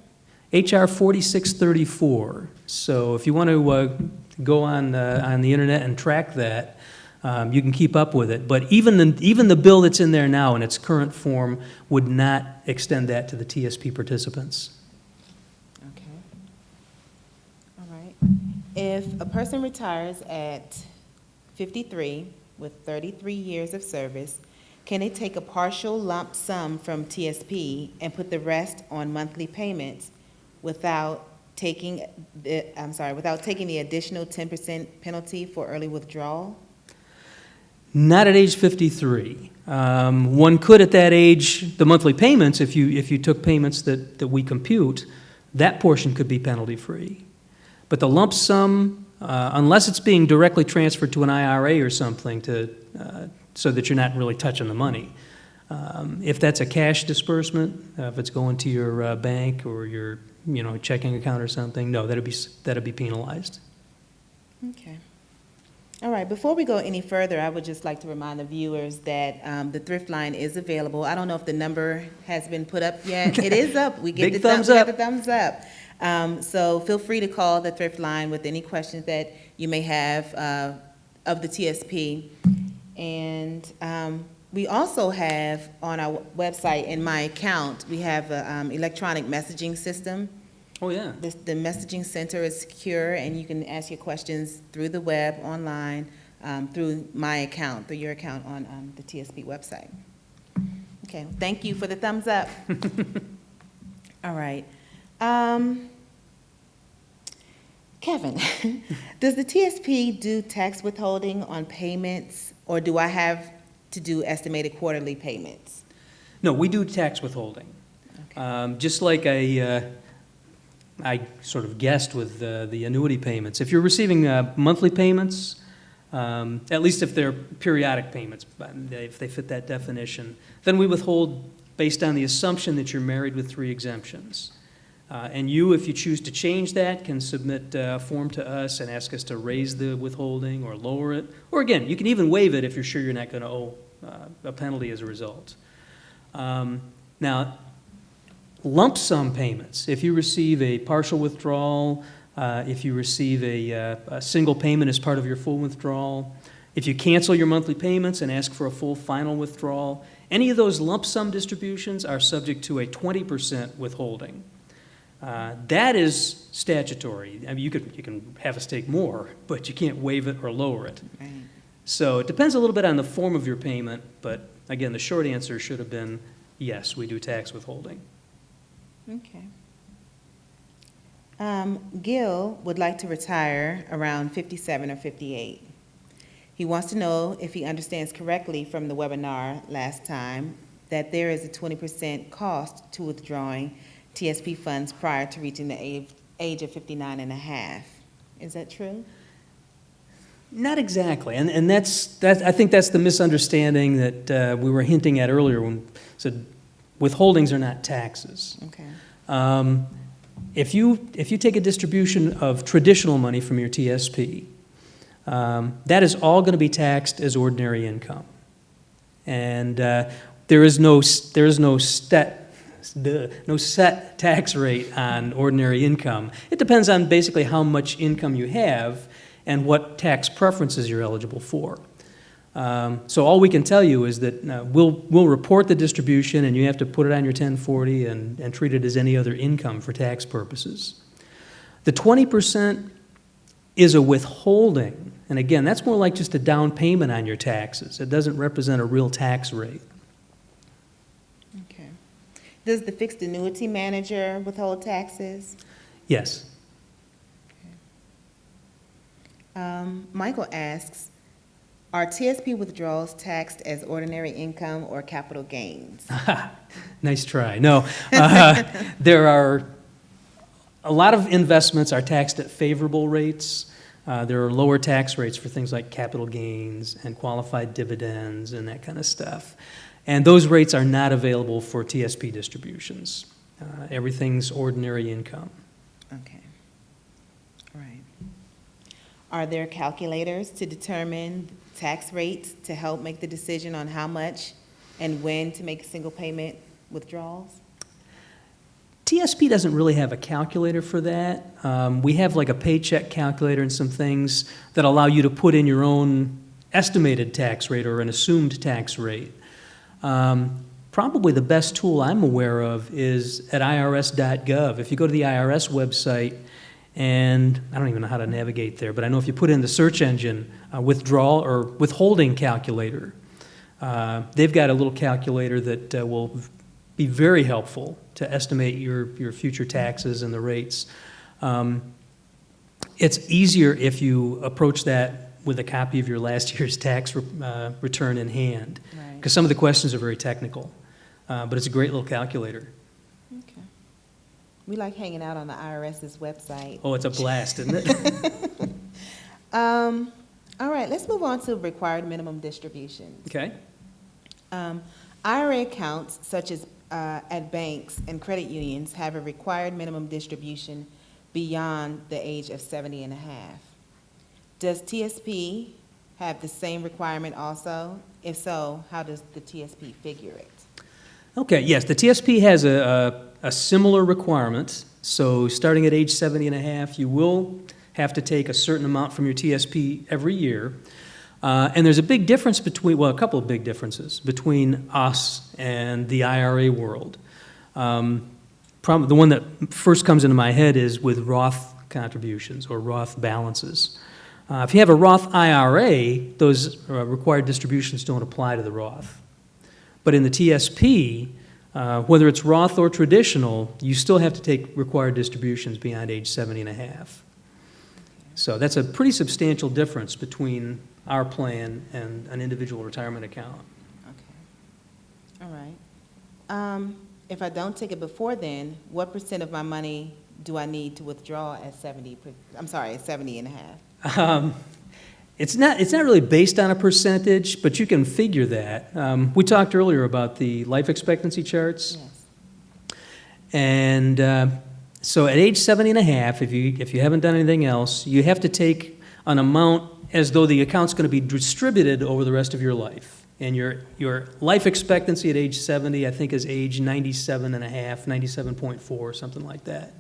HR 4634. So if you want to go on the internet and track that, you can keep up with it. But even the bill that's in there now in its current form would not extend that to the TSP participants. Okay. All right. If a person retires at 53 with 33 years of service, can they take a partial lump sum from TSP and put the rest on monthly payments without taking the additional 10% penalty for early withdrawal? Not at age 53. One could at that age, the monthly payments, if you took payments that we compute, that portion could be penalty-free. But the lump sum, unless it's being directly transferred to an IRA or something so that you're not really touching the money. If that's a cash disbursement, if it's going to your bank or your checking account or something, no, that'd be penalized. Okay. All right, before we go any further, I would just like to remind the viewers that the thrift line is available. I don't know if the number has been put up yet. It is up. We get Big the thumbs up. the thumbs up. So feel free to call the thrift line with any questions that you may have of the TSP. And we also have on our website, in my account, we have an electronic messaging system. Oh, yeah. The messaging center is secure, and you can ask your questions through the web, online, through my account, through your account on the TSP website. Okay, thank you for the thumbs up. All right. Kevin, does the TSP do tax withholding on payments, or do I have to do estimated quarterly payments? No, we do tax withholding. Okay. Just like I sort of guessed with the annuity payments. If you're receiving monthly payments, at least if they're periodic payments, if they fit that definition, then we withhold based on the assumption that you're married with 3 exemptions. And you, if you choose to change that, can submit a form to us and ask us to raise the withholding or lower it. Or again, you can even waive it if you're sure you're not going to owe a penalty as a result. Now, lump sum payments, if you receive a partial withdrawal, if you receive a single payment as part of your full withdrawal, if you cancel your monthly payments and ask for a full final withdrawal, any of those lump sum distributions are subject to a 20% withholding. That is statutory. I mean, you can have us take more, but you can't waive it or lower it. Right. So it depends a little bit on the form of your payment, but again, the short answer should have been yes, we do tax withholding. Okay. Gil would like to retire around 57 or 58. He wants to know if he understands correctly from the webinar last time that there is a 20% cost to withdrawing TSP funds prior to reaching the age of 59 and a half. Is that true? Not exactly, and that's I think that's the misunderstanding that we were hinting at earlier when we said withholdings are not taxes. Okay. if you take a distribution of traditional money from your TSP, that is all going to be taxed as ordinary income. And there is no set tax rate on ordinary income. It depends on basically how much income you have and what tax preferences you're eligible for. So all we can tell you is that we'll report the distribution, and you have to put it on your 1040 and treat it as any other income for tax purposes. The 20% is a withholding, and again, that's more like just a down payment on your taxes. It doesn't represent a real tax rate. Okay. Does the fixed annuity manager withhold taxes? Yes. Michael asks, are TSP withdrawals taxed as ordinary income or capital gains? Nice try. No, there are a lot of investments are taxed at favorable rates. There are lower tax rates for things like capital gains and qualified dividends and that kind of stuff. And those rates are not available for TSP distributions. Everything's ordinary income. Okay. All right. Are there calculators to determine tax rates to help make the decision on how much and when to make single payment withdrawals? TSP doesn't really have a calculator for that. We have like a paycheck calculator and some things that allow you to put in your own estimated tax rate or an assumed tax rate. Probably the best tool I'm aware of is at irs.gov. If you go to the IRS website, and I don't even know how to navigate there, but I know if you put in the search engine, withdrawal or withholding calculator, they've got a little calculator that will be very helpful to estimate your future taxes and the rates. It's easier if you approach that with a copy of your last year's tax return in hand, because some of the questions are very technical, but it's a great little calculator. Okay. We like hanging out on the IRS's website. Oh, it's a blast, isn't it? All right, let's move on to required minimum distributions. Okay. IRA accounts, such as at banks and credit unions, have a required minimum distribution beyond the age of 70 and a half. Does TSP have the same requirement also? If so, how does the TSP figure it? Okay, yes, the TSP has a similar requirement. So starting at age 70 and a half, you will have to take a certain amount from your TSP every year. And there's a big difference between, well, a couple of big differences between us and the IRA world. The one that first comes into my head is with Roth contributions or Roth balances. If you have a Roth IRA, those required distributions don't apply to the Roth. But in the TSP, whether it's Roth or traditional, you still have to take required distributions beyond age 70 and a half. So that's a pretty substantial difference between our plan and an individual retirement account. Okay. All right. If I don't take it before then, what % of my money do I need to withdraw at 70 and a half? It's not really based on a percentage, but you can figure that. We talked earlier about the life expectancy charts. Yes. And so at age 70 and a half, if you haven't done anything else, you have to take an amount as though the account's going to be distributed over the rest of your life. And your life expectancy at age 70, I think, is age 97 and a half, 97.4, something like that.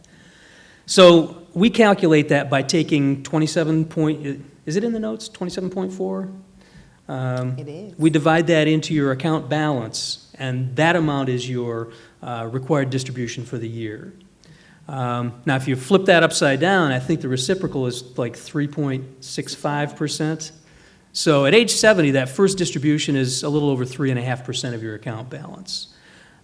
So we calculate that by taking 27 point, is it in the notes, 27.4? It is. We divide that into your account balance, and that amount is your required distribution for the year. Now, if you flip that upside down, I think the reciprocal is like 3.65%. So at age 70, that first distribution is a little over 3.5% of your account balance.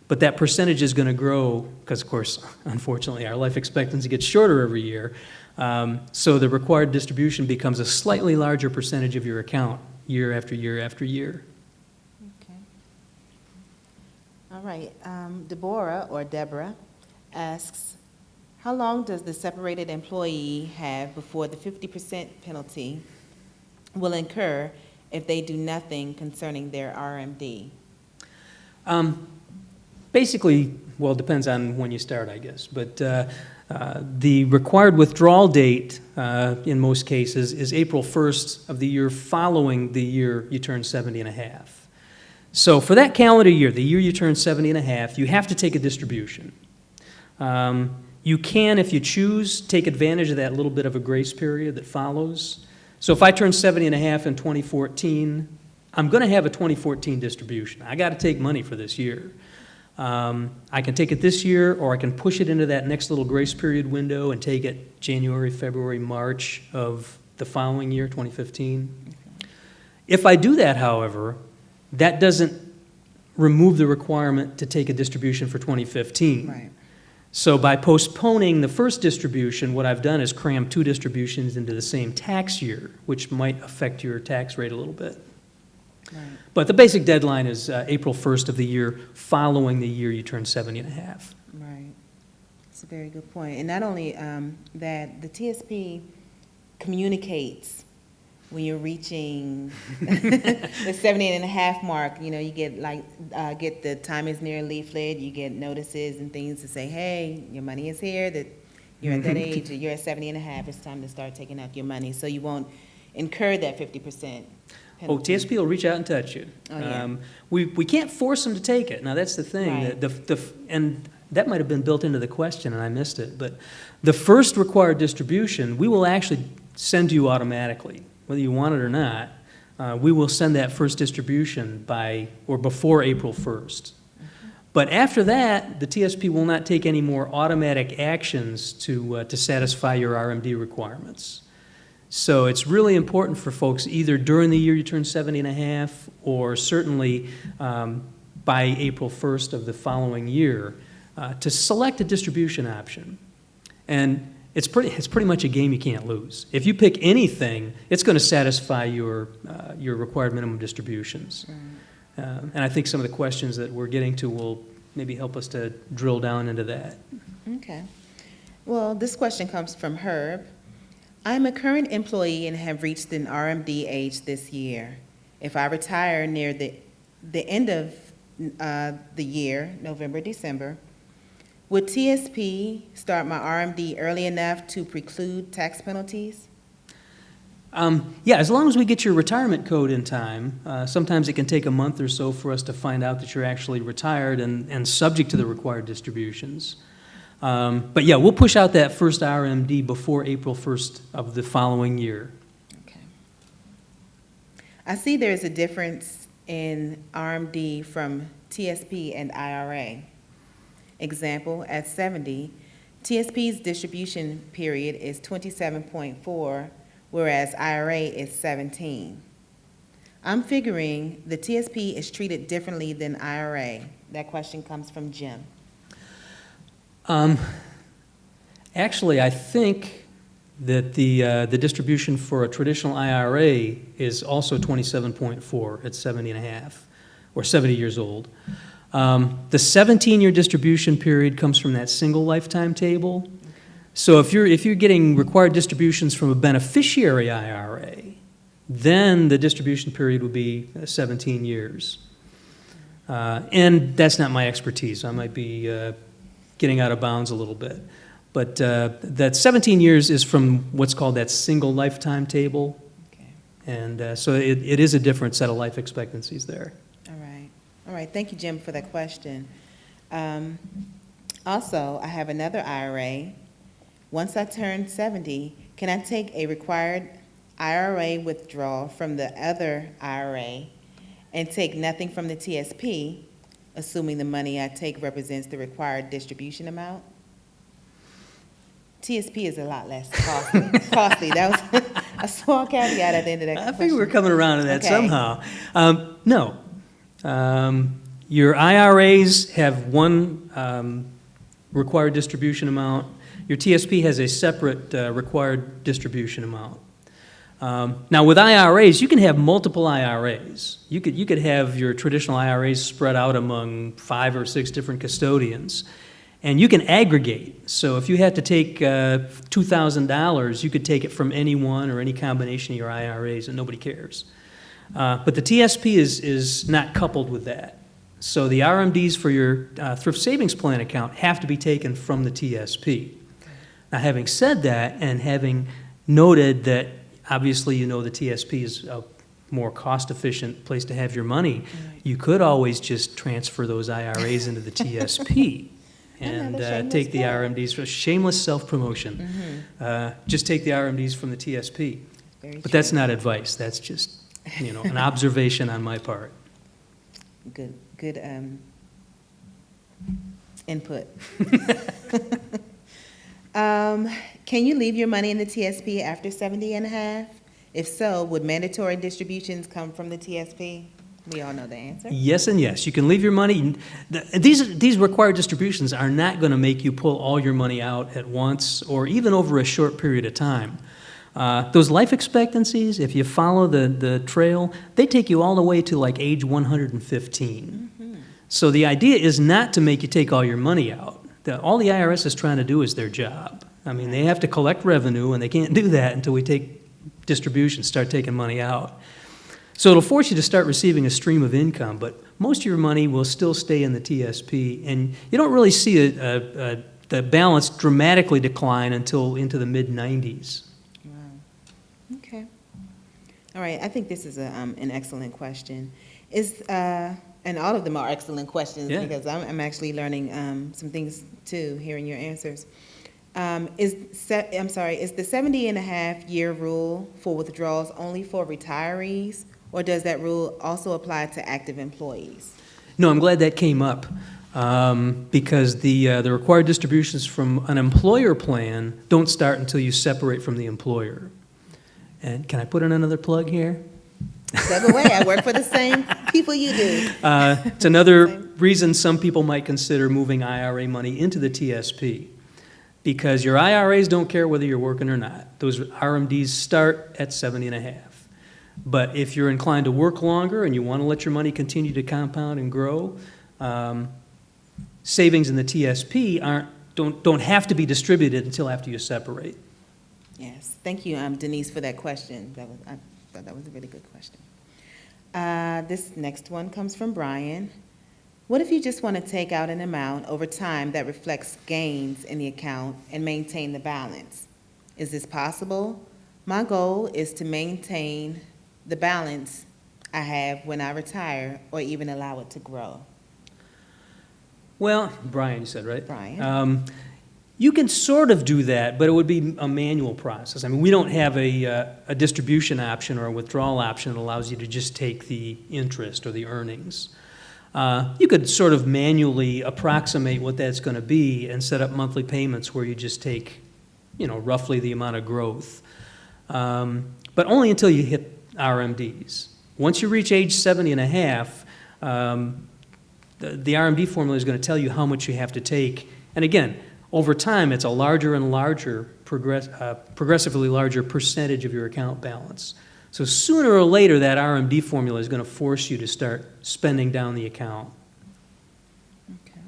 But that percentage is going to grow because, of course, unfortunately, our life expectancy gets shorter every year. So the required distribution becomes a slightly larger percentage of your account year after year after year. Okay. All right. Deborah asks, how long does the separated employee have before the 50% penalty will incur if they do nothing concerning their RMD? Basically, well, it depends on when you start, I guess, but the required withdrawal date, in most cases, is April 1st of the year following the year you turn 70 and a half. So for that calendar year, the year you turn 70 and a half, you have to take a distribution. You can, if you choose, take advantage of that little bit of a grace period that follows. So if I turn 70 and a half in 2014, I'm going to have a 2014 distribution. I got to take money for this year. I can take it this year, or I can push it into that next little grace period window and take it January, February, March of the following year, 2015. If I do that, however, that doesn't remove the requirement to take a distribution for 2015. Right. So by postponing the first distribution, what I've done is cram two distributions into the same tax year, which might affect your tax rate a little bit. Right. But the basic deadline is April 1st of the year following the year you turn 70 and a half. Right. That's a very good point. And not only that, the TSP communicates when you're reaching the 70 and a half mark. You know, you get get the time is near leaflet, you get notices and things to say, hey, your money is here, that you're at that age, or you're at 70 and a half, it's time to start taking out your money. So you won't incur that 50%. Oh, TSP will reach out and touch you. Oh, yeah. We can't force them to take it. Now, that's the thing. Right. And that might have been built into the question, and I missed it. But the first required distribution, we will actually send to you automatically. Whether you want it or not, we will send that first distribution by or before April 1st. But after that, the TSP will not take any more automatic actions to satisfy your RMD requirements. So it's really important for folks either during the year you turn 70 and a half or certainly by April 1st of the following year to select a distribution option. And it's pretty much a game you can't lose. If you pick anything, it's going to satisfy your required minimum distributions. Right. And I think some of the questions that we're getting to will maybe help us to drill down into that. Okay. Well, this question comes from Herb. I'm a current employee and have reached an RMD age this year. If I retire near the end of the year, November, December, would TSP start my RMD early enough to preclude tax penalties? Yeah, as long as we get your retirement code in time. Sometimes it can take a month or so for us to find out that you're actually retired and subject to the required distributions. But yeah, we'll push out that first RMD before April 1st of the following year. Okay. I see there's a difference in RMD from TSP and IRA. Example, at 70, TSP's distribution period is 27.4, whereas IRA is 17. I'm figuring the TSP is treated differently than IRA. That question comes from Jim. Actually, I think that the distribution for a traditional IRA is also 27.4 at 70 and a half, or 70 years old. The 17-year distribution period comes from that single lifetime table. So if you're getting required distributions from a beneficiary IRA, then the distribution period would be 17 years. And that's not my expertise. I might be getting out of bounds a little bit. But that 17 years is from what's called that single lifetime table. Okay. And so it is a different set of life expectancies there. All right, thank you, Jim, for that question. Also, I have another IRA. Once I turn 70, can I take a required IRA withdrawal from the other IRA and take nothing from the TSP, assuming the money I take represents the required distribution amount? TSP is a lot less costly. That was a small caveat at the end of that question. I think we're coming around to that Okay. somehow. No. Your IRAs have one required distribution amount. Your TSP has a separate required distribution amount. Now, with IRAs, you can have multiple IRAs. You could have your traditional IRAs spread out among 5 or 6 different custodians, and you can aggregate. So if you had to take $2,000, you could take it from any one or any combination of your IRAs, and nobody cares. But the TSP is not coupled with that. So the RMDs for your thrift savings plan account have to be taken from the TSP. Now, having said that, and having noted that obviously you know the TSP is a more cost-efficient place to have your money, you could always just transfer those IRAs into the TSP and take the RMDs for shameless self-promotion. Just take the RMDs from the TSP. But that's not advice. That's just, an observation on my part. Good input. Can you leave your money in the TSP after 70 and a half? If so, would mandatory distributions come from the TSP? We all know the answer. Yes and yes. You can leave your money. These required distributions are not going to make you pull all your money out at once or even over a short period of time. Those life expectancies, if you follow the trail, they take you all the way to like age 115. So the idea is not to make you take all your money out. All the IRS is trying to do is their job. I mean, they have to collect revenue, and they can't do that until we take distributions, start taking money out. So it'll force you to start receiving a stream of income, but most of your money will still stay in the TSP, and you don't really see the balance dramatically decline until into the mid-90s. Wow. Okay. All right. I think this is an excellent question. And all of them are excellent questions because I'm actually learning some things too, hearing your answers. Is the 70-and-a-half-year rule for withdrawals only for retirees, or does that rule also apply to active employees? No, I'm glad that came up because the required distributions from an employer plan don't start until you separate from the employer. And can I put in another plug here? Step away. I work for the same people you do. It's another reason some people might consider moving IRA money into the TSP, because your IRAs don't care whether you're working or not. Those RMDs start at 70 and a half. But if you're inclined to work longer and you want to let your money continue to compound and grow, savings in the TSP don't have to be distributed until after you separate. Yes. Thank you, Denise, for that question. I thought that was a really good question. This next one comes from Brian. What if you just want to take out an amount over time that reflects gains in the account and maintain the balance? Is this possible? My goal is to maintain the balance I have when I retire, or even allow it to grow. Well, Brian, you said, right? Brian. You can sort of do that, but it would be a manual process. I mean, we don't have a distribution option or a withdrawal option that allows you to just take the interest or the earnings. You could sort of manually approximate what that's going to be and set up monthly payments where you just take, roughly the amount of growth. But only until you hit RMDs. Once you reach age 70 and a half, the RMD formula is going to tell you how much you have to take. And again, over time, it's a larger and larger, progressively larger percentage of your account balance. So sooner or later, that RMD formula is going to force you to start spending down the account. Okay.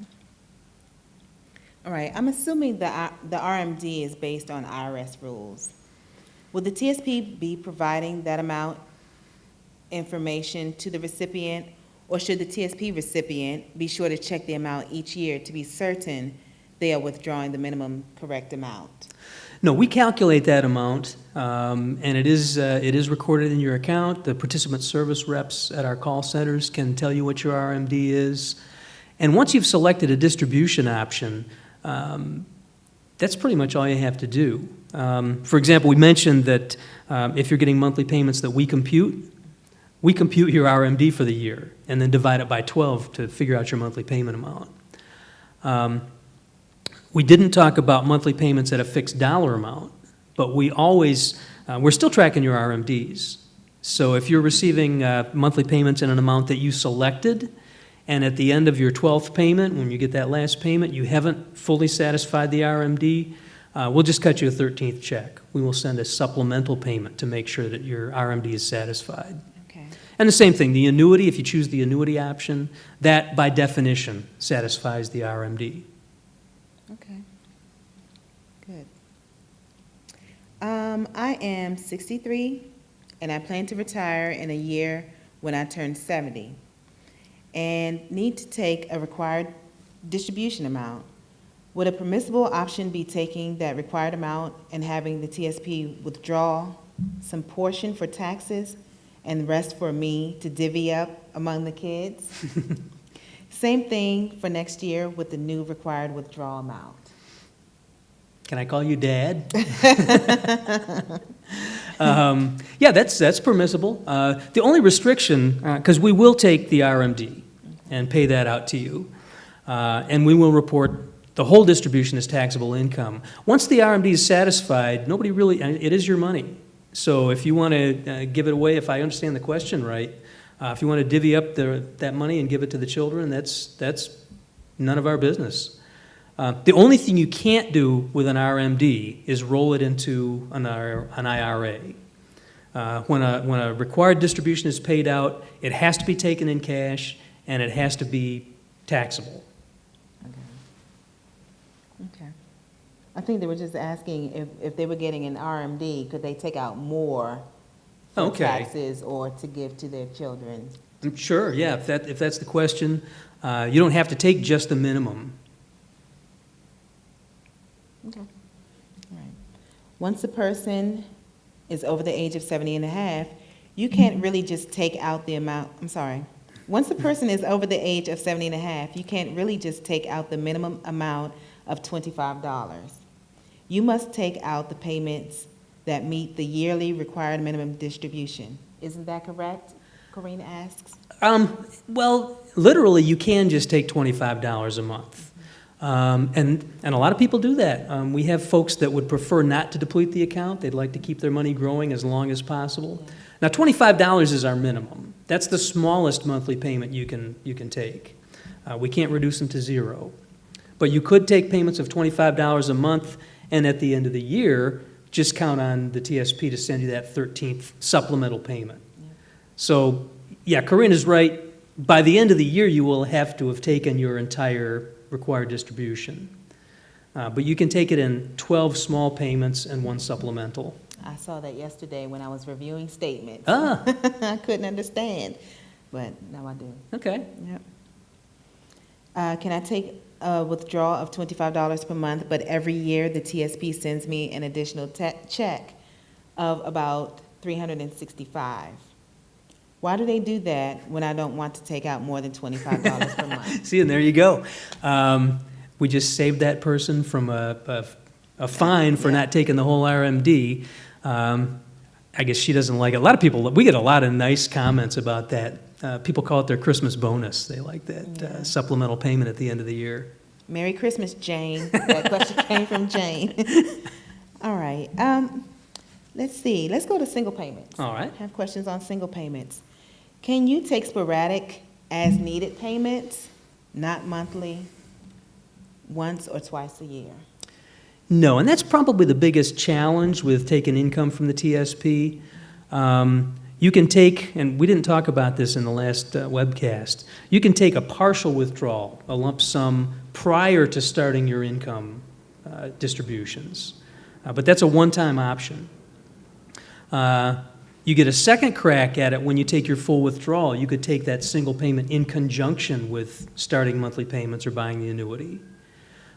All right. I'm assuming the RMD is based on IRS rules. Will the TSP be providing that amount information to the recipient, or should the TSP recipient be sure to check the amount each year to be certain they are withdrawing the minimum correct amount? No, we calculate that amount, and it is recorded in your account. The participant service reps at our call centers can tell you what your RMD is. And once you've selected a distribution option, that's pretty much all you have to do. For example, we mentioned that if you're getting monthly payments that we compute your RMD for the year and then divide it by 12 to figure out your monthly payment amount. We didn't talk about monthly payments at a fixed dollar amount, but we're still tracking your RMDs. So if you're receiving monthly payments in an amount that you selected, and at the end of your 12th payment, when you get that last payment, you haven't fully satisfied the RMD, we'll just cut you a 13th check. We will send a supplemental payment to make sure that your RMD is satisfied. Okay. And the same thing, the annuity, if you choose the annuity option, that by definition satisfies the RMD. Okay. Good. I am 63, and I plan to retire in a year when I turn 70. and need to take a required distribution amount. Would a permissible option be taking that required amount and having the TSP withdraw some portion for taxes and the rest for me to divvy up among the kids? Same thing for next year with the new required withdrawal amount. Can I call you Dad? Yeah, that's permissible. The only restriction, because we will take the RMD and pay that out to you, and we will report the whole distribution as taxable income. Once the RMD is satisfied, nobody really, it is your money. So if you want to give it away, if I understand the question right, if you want to divvy up that money and give it to the children, that's none of our business. The only thing you can't do with an RMD is roll it into an IRA. When a required distribution is paid out, it has to be taken in cash, and it has to be taxable. Okay. I think they were just asking if they were getting an RMD, could they take out more for Okay. taxes or to give to their children? Sure, yeah, if that's the question. You don't have to take just the minimum. Okay. All right. Once a person is over the age of 70 and a half, you can't really just take out the amount, I'm sorry. Once a person is over the age of 70 and a half, you can't really just take out the minimum amount of $25. You must take out the payments that meet the yearly required minimum distribution. Isn't that correct? Corrine asks. Well, literally, you can just take $25 a month. And a lot of people do that. We have folks that would prefer not to deplete the account. They'd like to keep their money growing as long as possible. Now, $25 is our minimum. That's the smallest monthly payment you can take. We can't reduce them to zero. But you could take payments of $25 a month, and at the end of the year, just count on the TSP to send you that 13th supplemental payment. Yeah. So, yeah, Corinne is right. By the end of the year, you will have to have taken your entire required distribution. But you can take it in 12 small payments and 1 supplemental. I saw that yesterday when I was reviewing statements. Ah. I couldn't understand, but now I do. Okay. Yep. Can I take a withdrawal of $25 per month, but every year the TSP sends me an additional check of about $365? Why do they do that when I don't want to take out more than $25 per month? See, and there you go. We just saved that person from a fine for not taking the whole RMD. I guess she doesn't like it. A lot of people, we get a lot of nice comments about that. People call it their Christmas bonus. They like that supplemental payment at the end of the year. Merry Christmas, Jane. That question came from Jane. All right. Let's see. Let's go to single payments. All right. I have questions on single payments. Can you take sporadic as needed payments, not monthly, once or twice a year? No, and that's probably the biggest challenge with taking income from the TSP. You can take, and we didn't talk about this in the last webcast, you can take a partial withdrawal, a lump sum, prior to starting your income distributions. But that's a one-time option. You get a second crack at it when you take your full withdrawal. You could take that single payment in conjunction with starting monthly payments or buying the annuity.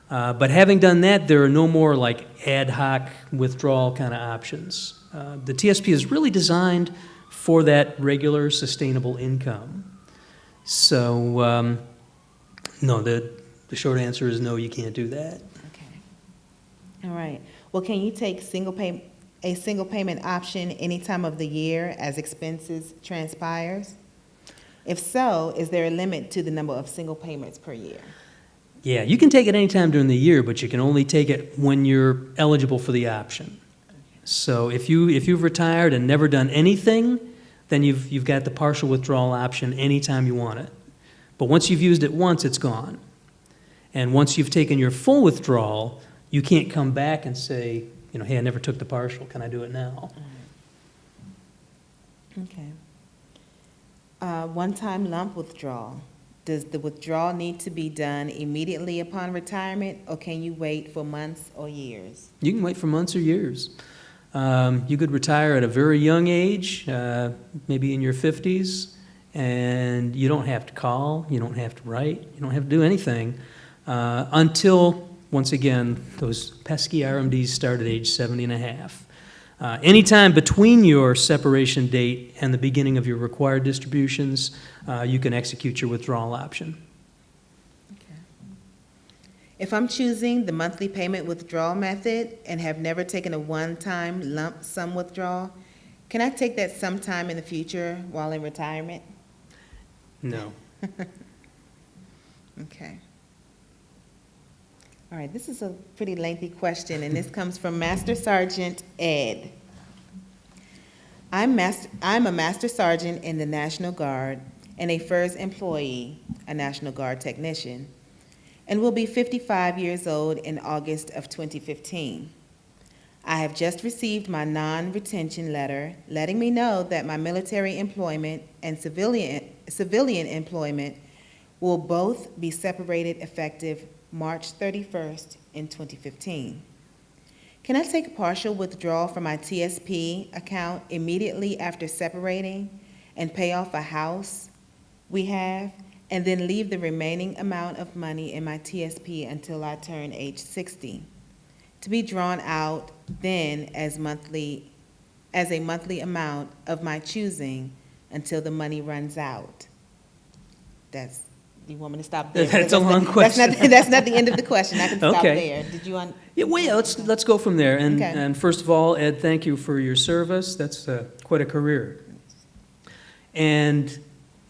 But having done that, there are no more like ad hoc withdrawal kind of options. The TSP is really designed for that regular sustainable income. So, no, the short answer is no, you can't do that. Okay. All right. Well, can you take a single payment option any time of the year as expenses transpires? If so, is there a limit to the number of single payments per year? Yeah, you can take it anytime during the year, but you can only take it when you're eligible for the option. So if you've retired and never done anything, then you've got the partial withdrawal option anytime you want it. But once you've used it once, it's gone. And once you've taken your full withdrawal, you can't come back and say, hey, I never took the partial. Can I do it now? Okay. One-time lump withdrawal. Does the withdrawal need to be done immediately upon retirement, or can you wait for months or years? You can wait for months or years. You could retire at a very young age, maybe in your 50s, and you don't have to call, you don't have to write, you don't have to do anything until, once again, those pesky RMDs start at age 70 and a half. Anytime between your separation date and the beginning of your required distributions, you can execute your withdrawal option. If I'm choosing the monthly payment withdrawal method and have never taken a one-time lump sum withdrawal, can I take that sometime in the future while in retirement? No. Okay. All right, this is a pretty lengthy question, and this comes from Master Sergeant Ed. I'm a Master Sergeant in the National Guard and a FERS employee, a National Guard technician, and will be 55 years old in August of 2015. I have just received my non-retention letter letting me know that my military employment and civilian employment will both be separated effective March 31st in 2015. Can I take a partial withdrawal from my TSP account immediately after separating and pay off a house we have, and then leave the remaining amount of money in my TSP until I turn age 60, to be drawn out then as a monthly amount of my choosing until the money runs out? You want me to stop there? That's a long question. That's not the end of the question. I can stop Okay. there. Did you want? Yeah, well, yeah, let's go from there. And, Okay. and first of all, Ed, thank you for your service. That's quite a career. And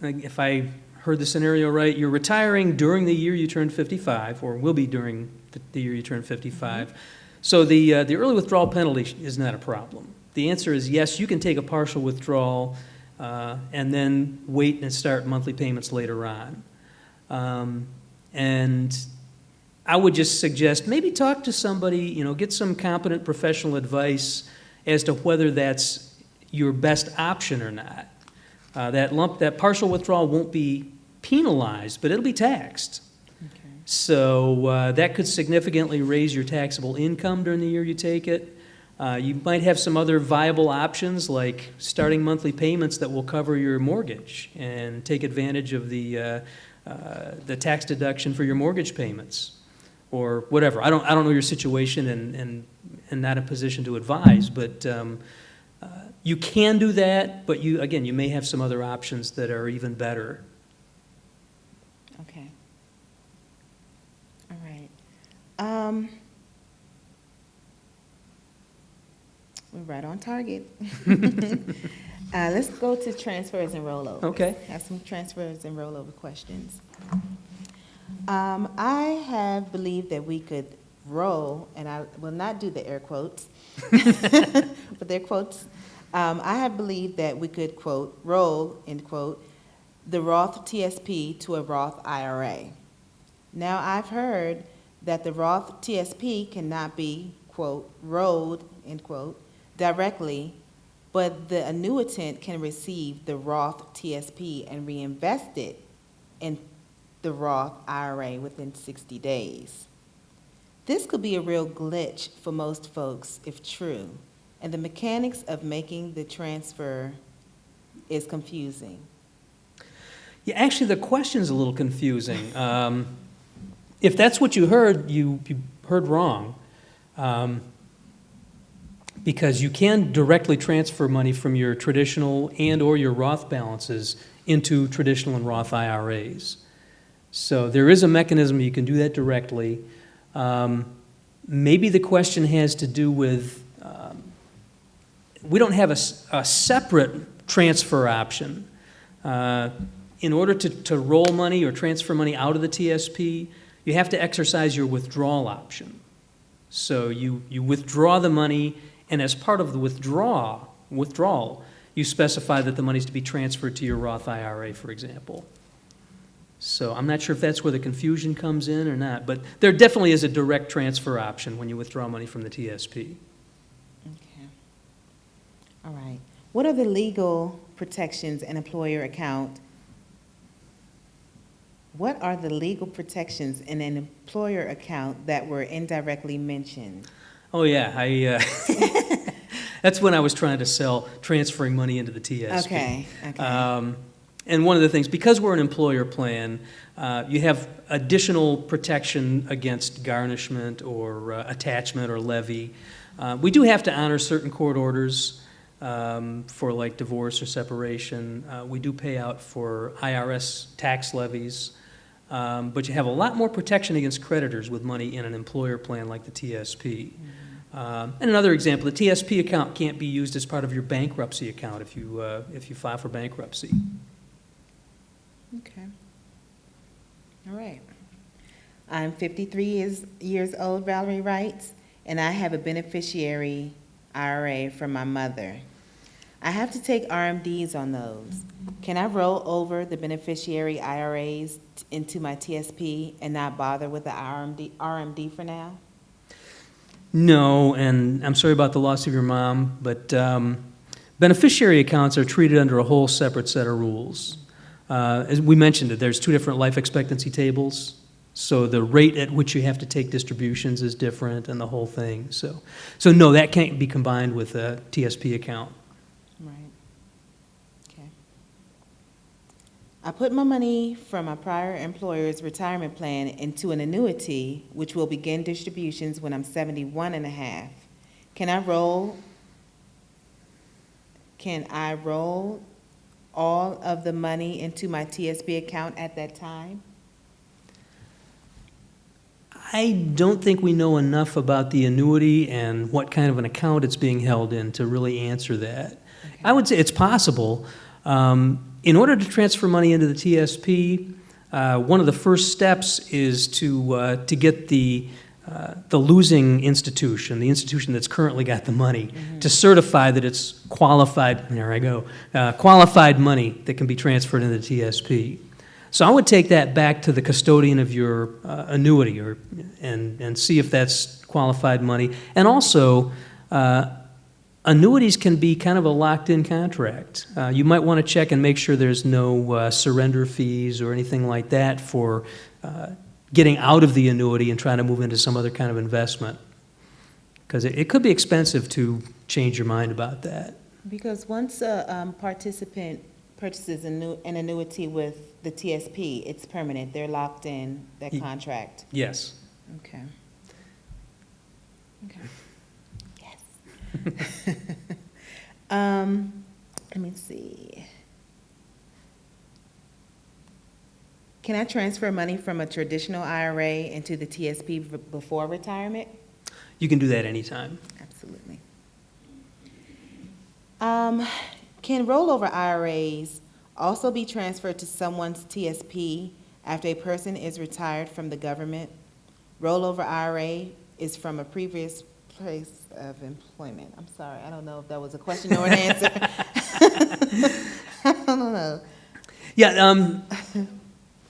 if I heard the scenario right, you're retiring during the year you turn 55, or will be during the year you turn 55. So the early withdrawal penalty is not a problem. The answer is yes, you can take a partial withdrawal and then wait and start monthly payments later on. And I would just suggest maybe talk to somebody, get some competent professional advice as to whether that's your best option or not. That partial withdrawal won't be penalized, but it'll be taxed. Okay. So that could significantly raise your taxable income during the year you take it. You might have some other viable options like starting monthly payments that will cover your mortgage and take advantage of the tax deduction for your mortgage payments or whatever. I don't know your situation and not in a position to advise, but you can do that, but you may have some other options that are even better. Okay. All right. We're right on target. Let's go to transfers and rollovers. Okay. I have some transfers and rollover questions. I have believed that we could roll, and I will not do the air quotes, but they're quotes. I have believed that we could, quote, roll, end quote, the Roth TSP to a Roth IRA. Now, I've heard that the Roth TSP cannot be, quote, rolled, end quote, directly, but the annuitant can receive the Roth TSP and reinvest it in the Roth IRA within 60 days. This could be a real glitch for most folks if true, and the mechanics of making the transfer is confusing. Yeah, actually, the question's a little confusing. If that's what you heard, you heard wrong. Because you can directly transfer money from your traditional and or your Roth balances into traditional and Roth IRAs. So there is a mechanism you can do that directly. Maybe the question has to do with, we don't have a separate transfer option. In order to roll money or transfer money out of the TSP, you have to exercise your withdrawal option. So you withdraw the money, and as part of the withdrawal, you specify that the money is to be transferred to your Roth IRA, for example. So I'm not sure if that's where the confusion comes in or not, but there definitely is a direct transfer option when you withdraw money from the TSP. Okay. All right. What are the legal protections an employer account? What are the legal protections in an employer account that were indirectly mentioned? Oh, yeah. That's when I was trying to sell transferring money into the TSP. Okay. And one of the things, because we're an employer plan, you have additional protection against garnishment or attachment or levy. We do have to honor certain court orders for like divorce or separation. We do pay out for IRS tax levies. But you have a lot more protection against creditors with money in an employer plan like the TSP. And another example, the TSP account can't be used as part of your bankruptcy account if you file for bankruptcy. Okay. All right. I'm 53 years old, Valerie writes, and I have a beneficiary IRA from my mother. I have to take RMDs on those. Can I roll over the beneficiary IRAs into my TSP and not bother with the RMD for now? No, and I'm sorry about the loss of your mom, but beneficiary accounts are treated under a whole separate set of rules. As we mentioned, there's two different life expectancy tables, so the rate at which you have to take distributions is different and the whole thing. So no, that can't be combined with a TSP account. Right. Okay. I put my money from my prior employer's retirement plan into an annuity, which will begin distributions when I'm 71 and a half. Can I roll all of the money into my TSP account at that time? I don't think we know enough about the annuity and what kind of an account it's being held in to really answer that. Okay. I would say it's possible. In order to transfer money into the TSP, one of the first steps is to get the losing institution, the institution that's currently got the money, to certify that it's qualified, there I go, qualified money that can be transferred into the TSP. So I would take that back to the custodian of your annuity and see if that's qualified money. And also, annuities can be kind of a locked-in contract. You might want to check and make sure there's no surrender fees or anything like that for getting out of the annuity and trying to move into some other kind of investment. Because it could be expensive to change your mind about that. Because once a participant purchases an annuity with the TSP, it's permanent. They're locked in that contract. Yes. Okay. Okay. Yes. Let me see. Can I transfer money from a traditional IRA into the TSP before retirement? You can do that anytime. Absolutely. Can rollover IRAs also be transferred to someone's TSP after a person is retired from the government? Rollover IRA is from a previous place of employment. I'm sorry, I don't know if that was a question or an answer. I don't know. Yeah,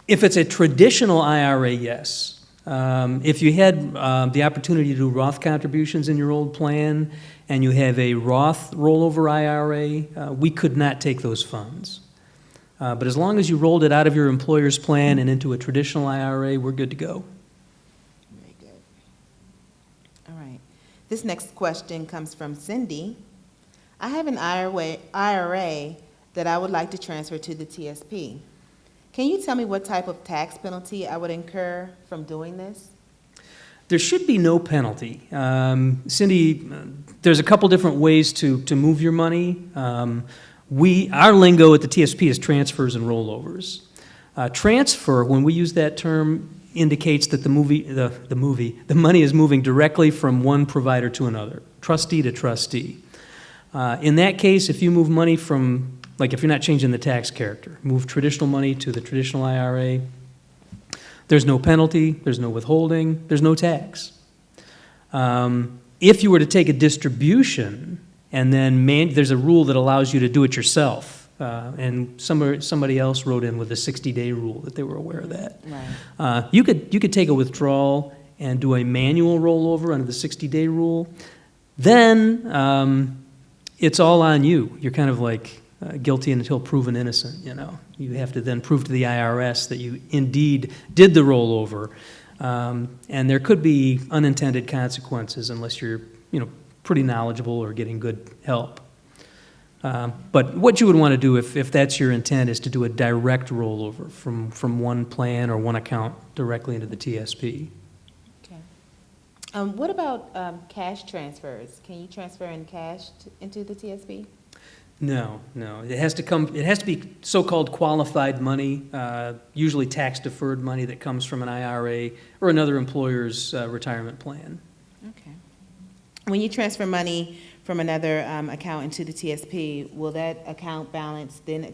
if it's a traditional IRA, yes. If you had the opportunity to do Roth contributions in your old plan and you have a Roth rollover IRA, we could not take those funds. But as long as you rolled it out of your employer's plan and into a traditional IRA, we're good to go. Very good. All right. This next question comes from Cindy. I have an IRA that I would like to transfer to the TSP. Can you tell me what type of tax penalty I would incur from doing this? There should be no penalty. Cindy, there's a couple different ways to move your money. Our lingo at the TSP is transfers and rollovers. Transfer, when we use that term, indicates that the money is moving directly from one provider to another, trustee to trustee. In that case, if you move money from, like if you're not changing the tax character, move traditional money to the traditional IRA, there's no penalty, there's no withholding, there's no tax. If you were to take a distribution and then there's a rule that allows you to do it yourself, and somebody else wrote in with a 60-day rule that they were aware of that. Right. You could take a withdrawal and do a manual rollover under the 60-day rule. Then it's all on you. You're kind of like guilty until proven innocent, you know. You have to then prove to the IRS that you indeed did the rollover. And there could be unintended consequences unless you're, pretty knowledgeable or getting good help. But what you would want to do, if that's your intent, is to do a direct rollover from one plan or one account directly into the TSP. Okay. What about cash transfers? Can you transfer in cash into the TSP? No. It has to be so-called qualified money, usually tax-deferred money that comes from an IRA or another employer's retirement plan. Okay. When you transfer money from another account into the TSP, will that account balance then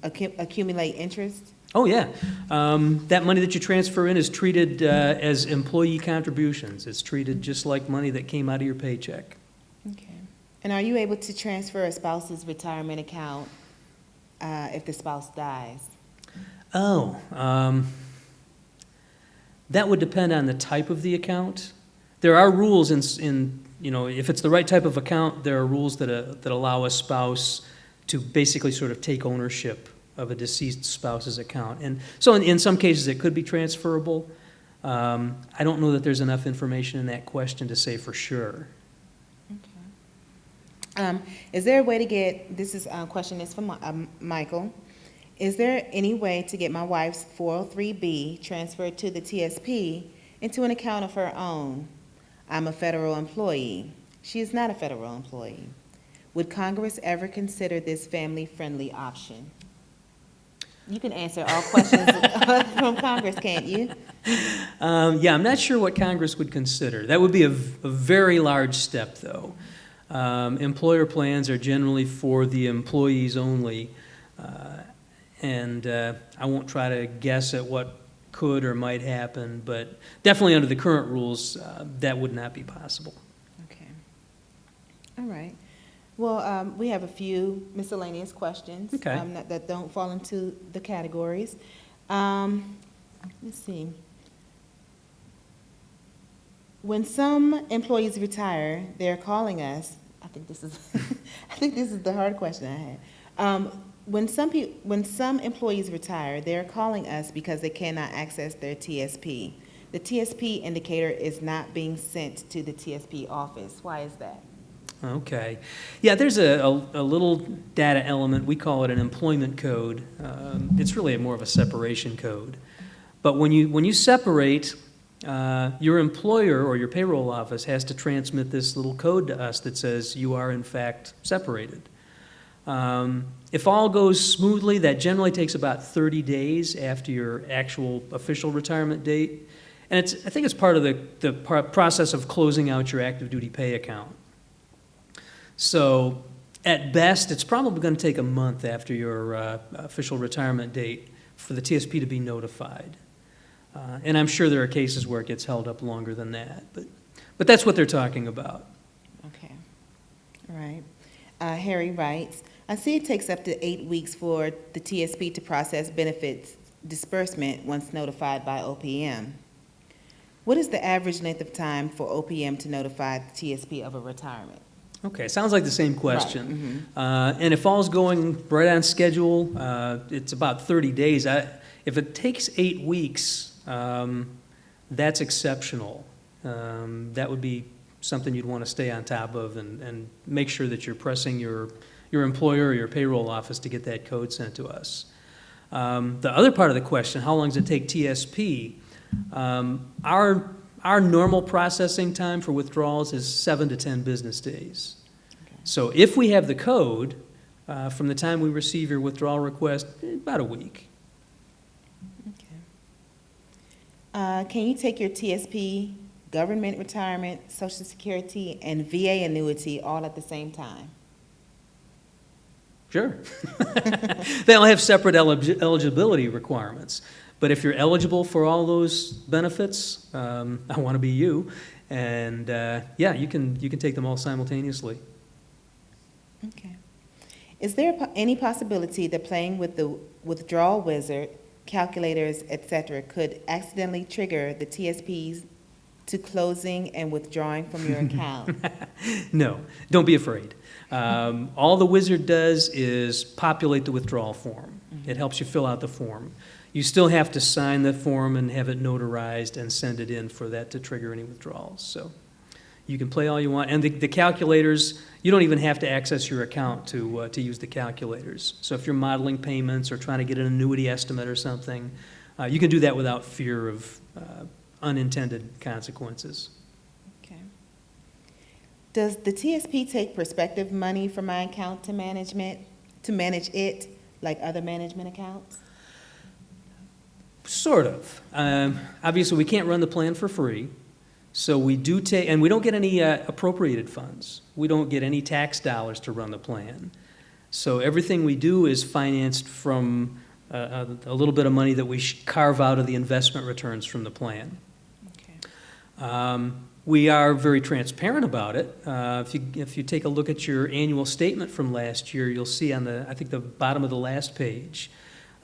accumulate interest? Oh, yeah. That money that you transfer in is treated as employee contributions. It's treated just like money that came out of your paycheck. Okay. And are you able to transfer a spouse's retirement account if the spouse dies? Oh, that would depend on the type of the account. There are rules in if it's the right type of account, there are rules that allow a spouse to basically sort of take ownership of a deceased spouse's account. And so in some cases, it could be transferable. I don't know that there's enough information in that question to say for sure. Is there a way to get, this is question is from Michael, is there any way to get my wife's 403B transferred to the TSP into an account of her own? I'm a federal employee. She is not a federal employee. Would Congress ever consider this family-friendly option? You can answer all questions from Congress, can't you? Yeah, I'm not sure what Congress would consider. That would be a very large step, though. Employer plans are generally for the employees only, and I won't try to guess at what could or might happen, but definitely under the current rules, that would not be possible. Okay. All right. Well, we have a few miscellaneous questions that don't fall into the categories. Let's see. When some employees retire, they're calling us. I think this is the hard question I had. When some employees retire, they're calling us because they cannot access their TSP. The TSP indicator is not being sent to the TSP office. Why is that? Okay. Yeah, there's a little data element. We call it an employment code. It's really more of a separation code. But when you separate, your employer or your payroll office has to transmit this little code to us that says you are in fact separated. If all goes smoothly, that generally takes about 30 days after your actual official retirement date. And I think it's part of the process of closing out your active duty pay account. So at best, it's probably going to take a month after your official retirement date for the TSP to be notified. And I'm sure there are cases where it gets held up longer than that. But that's what they're talking about. Okay. All right. Harry writes, I see it takes up to 8 weeks for the TSP to process benefits disbursement once notified by OPM. What is the average length of time for OPM to notify the TSP of a retirement? Okay, sounds like the same question. Right. And if all's going right on schedule, it's about 30 days. If it takes 8 weeks, that's exceptional. That would be something you'd want to stay on top of and make sure that you're pressing your employer or your payroll office to get that code sent to us. The other part of the question, how long does it take TSP? Our normal processing time for withdrawals is 7 to 10 business days. Okay. So if we have the code, from the time we receive your withdrawal request, about a week. Okay. Can you take your TSP, government retirement, Social Security, and VA annuity all at the same time? Sure. They all have separate eligibility requirements. But if you're eligible for all those benefits, I want to be you. And yeah, you can take them all simultaneously. Okay. Is there any possibility that playing with the withdrawal wizard, calculators, etc., could accidentally trigger the TSPs to closing and withdrawing from your account? No, don't be afraid. All the wizard does is populate the withdrawal form. It helps you fill out the form. You still have to sign the form and have it notarized and send it in for that to trigger any withdrawals. So You can play all you want, and the calculators, you don't even have to access your account to use the calculators. So if you're modeling payments or trying to get an annuity estimate or something, you can do that without fear of unintended consequences. Okay. Does the TSP take prospective money from my account to manage it, like other management accounts? Sort of. Obviously, we can't run the plan for free. So we do take, and we don't get any appropriated funds. We don't get any tax dollars to run the plan. So everything we do is financed from a little bit of money that we carve out of the investment returns from the plan. Okay. We are very transparent about it. If you take a look at your annual statement from last year, you'll see on I think the bottom of the last page,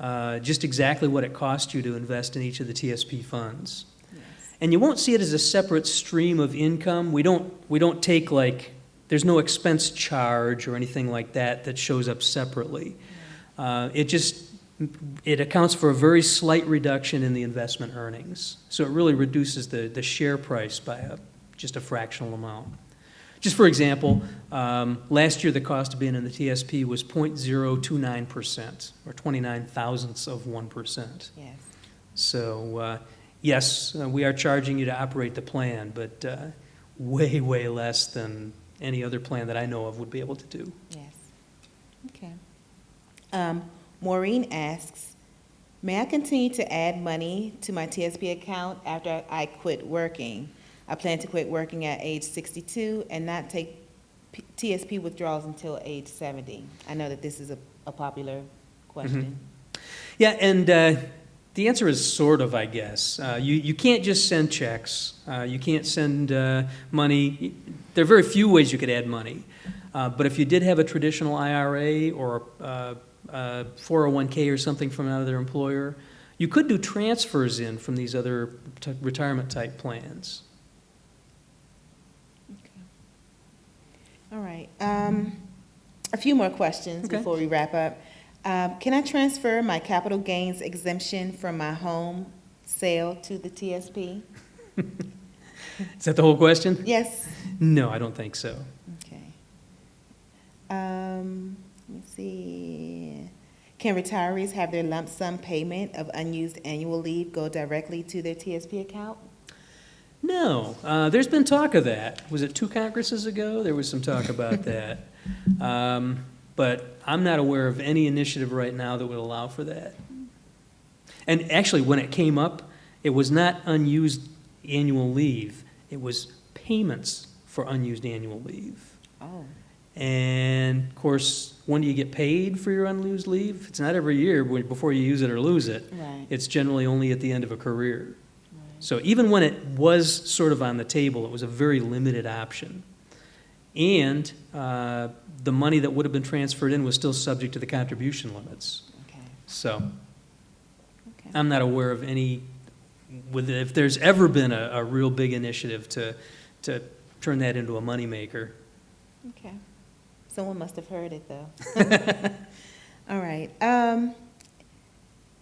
just exactly what it cost you to invest in each of the TSP funds. And you won't see it as a separate stream of income. We don't take there's no expense charge or anything like that shows up separately. It accounts for a very slight reduction in the investment earnings. So it really reduces the share price by just a fractional amount. Just for example, last year the cost of being in the TSP was 0.029%, or 29 thousandths of 1%. Yes. So, yes, we are charging you to operate the plan, but way, way less than any other plan that I know of would be able to do. Yes. Okay. Maureen asks, may I continue to add money to my TSP account after I quit working? I plan to quit working at age 62 and not take TSP withdrawals until age 70. I know that this is a popular question. Mm-hmm. Yeah, and the answer is sort of, I guess. You can't just send checks. You can't send money. There are very few ways you could add money. But if you did have a traditional IRA or 401k or something from another employer, you could do transfers in from these other retirement type plans. Okay. All right. A few more questions before we wrap up. Can I transfer my capital gains exemption from my home sale to the TSP? Is that the whole question? Yes. No, I don't think so. Okay. Let me see. Can retirees have their lump sum payment of unused annual leave go directly to their TSP account? No. There's been talk of that. Was it 2 Congresses ago? There was some talk about that. But I'm not aware of any initiative right now that would allow for that. And actually, when it came up, it was not unused annual leave. It was payments for unused annual leave. Oh. And, of course, when do you get paid for your unused leave? It's not every year before you use it or lose it. Right. It's generally only at the end of a career. Right. So even when it was sort of on the table, it was a very limited option. And the money that would have been transferred in was still subject to the contribution limits. Okay. So Okay. I'm not aware of any, if there's ever been a real big initiative to turn that into a moneymaker. Okay. Someone must have heard it, though. All right.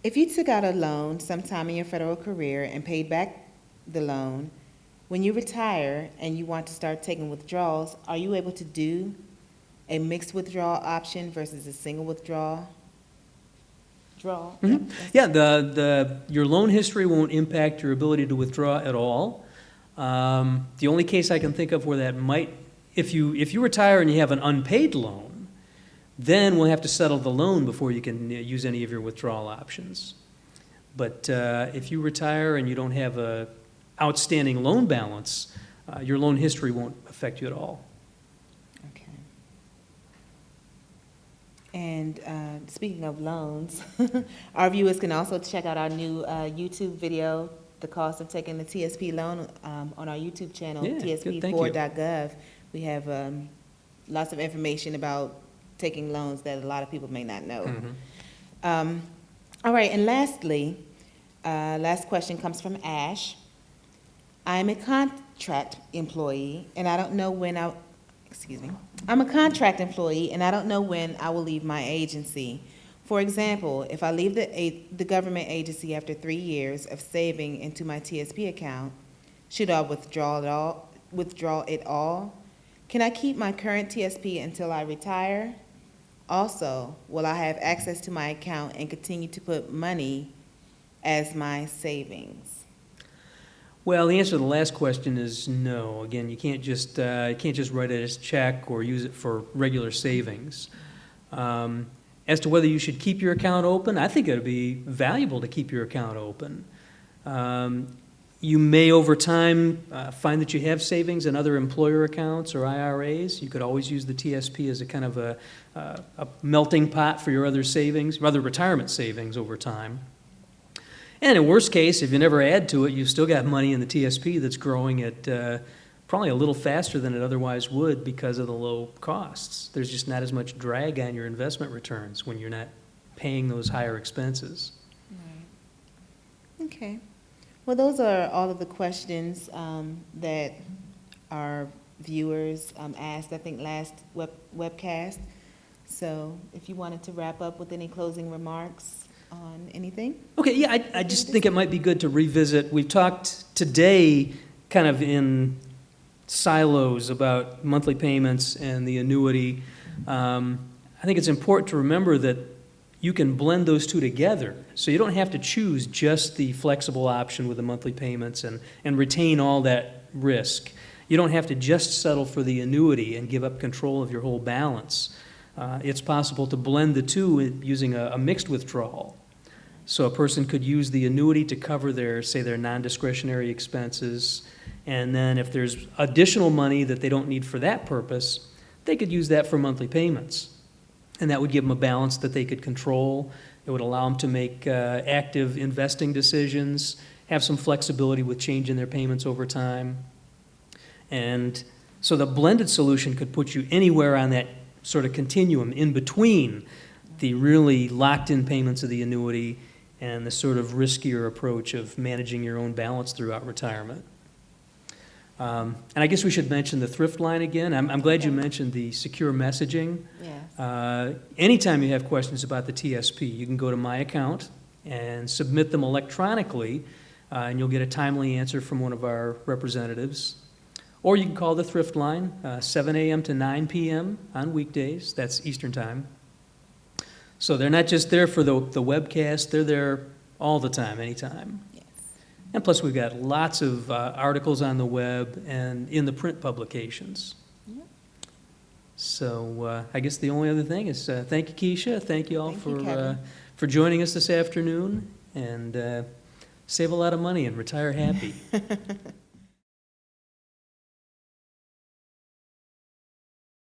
If you took out a loan sometime in your federal career and paid back the loan, when you retire and you want to start taking withdrawals, are you able to do a mixed withdrawal option versus a single withdrawal? Mm-hmm. Yeah, your loan history won't impact your ability to withdraw at all. The only case I can think of where that might, if you retire and you have an unpaid loan, then we'll have to settle the loan before you can use any of your withdrawal options. But if you retire and you don't have a outstanding loan balance, your loan history won't affect you at all. Okay. And speaking of loans, our viewers can also check out our new YouTube video, The Cost of Taking the TSP Loan, on our YouTube channel, Yeah, good, thank you. tsp4.gov. We have lots of information about taking loans that a lot of people may not know. Mm-hmm. All right, and lastly, last question comes from Ash. I'm a contract employee, and I don't know when I'm a contract employee, and I don't know when I will leave my agency. For example, if I leave the government agency after 3 years of saving into my TSP account, should I withdraw it all withdraw it all? Can I keep my current TSP until I retire? Also, will I have access to my account and continue to put money as my savings? Well, the answer to the last question is no. Again, you can't just write it as a check or use it for regular savings. As to whether you should keep your account open, I think it would be valuable to keep your account open. You may, over time, find that you have savings in other employer accounts or IRAs. You could always use the TSP as a kind of a melting pot for your other savings, other retirement savings over time. And in worst case, if you never add to it, you've still got money in the TSP that's growing at probably a little faster than it otherwise would because of the low costs. There's just not as much drag on your investment returns when you're not paying those higher expenses. Right. Okay. Well, those are all of the questions that our viewers asked, I think, last webcast. So if you wanted to wrap up with any closing remarks on anything? Okay, yeah, I just think it might be good to revisit. We've talked today kind of in silos about monthly payments and the annuity. I think it's important to remember that you can blend those two together. So you don't have to choose just the flexible option with the monthly payments and retain all that risk. You don't have to just settle for the annuity and give up control of your whole balance. It's possible to blend the two using a mixed withdrawal. So a person could use the annuity to cover their, say, their non-discretionary expenses, and then if there's additional money that they don't need for that purpose, they could use that for monthly payments. And that would give them a balance that they could control. It would allow them to make active investing decisions, have some flexibility with changing their payments over time. And so the blended solution could put you anywhere on that sort of continuum in between the really locked-in payments of the annuity and the sort of riskier approach of managing your own balance throughout retirement. And I guess we should mention the thrift line again. I'm glad you mentioned the secure messaging. Yes. Anytime you have questions about the TSP, you can go to my account and submit them electronically, and you'll get a timely answer from one of our representatives. Or you can call the thrift line, 7 a.m. to 9 p.m. on weekdays. That's Eastern Time. So they're not just there for the webcast. They're there all the time, anytime. Yes. And plus, we've got lots of articles on the web and in the print publications. Yep. So I guess the only other thing is thank you, Keisha. Thank you all Thank you, Kevin. for joining us this afternoon. And save a lot of money and retire happy.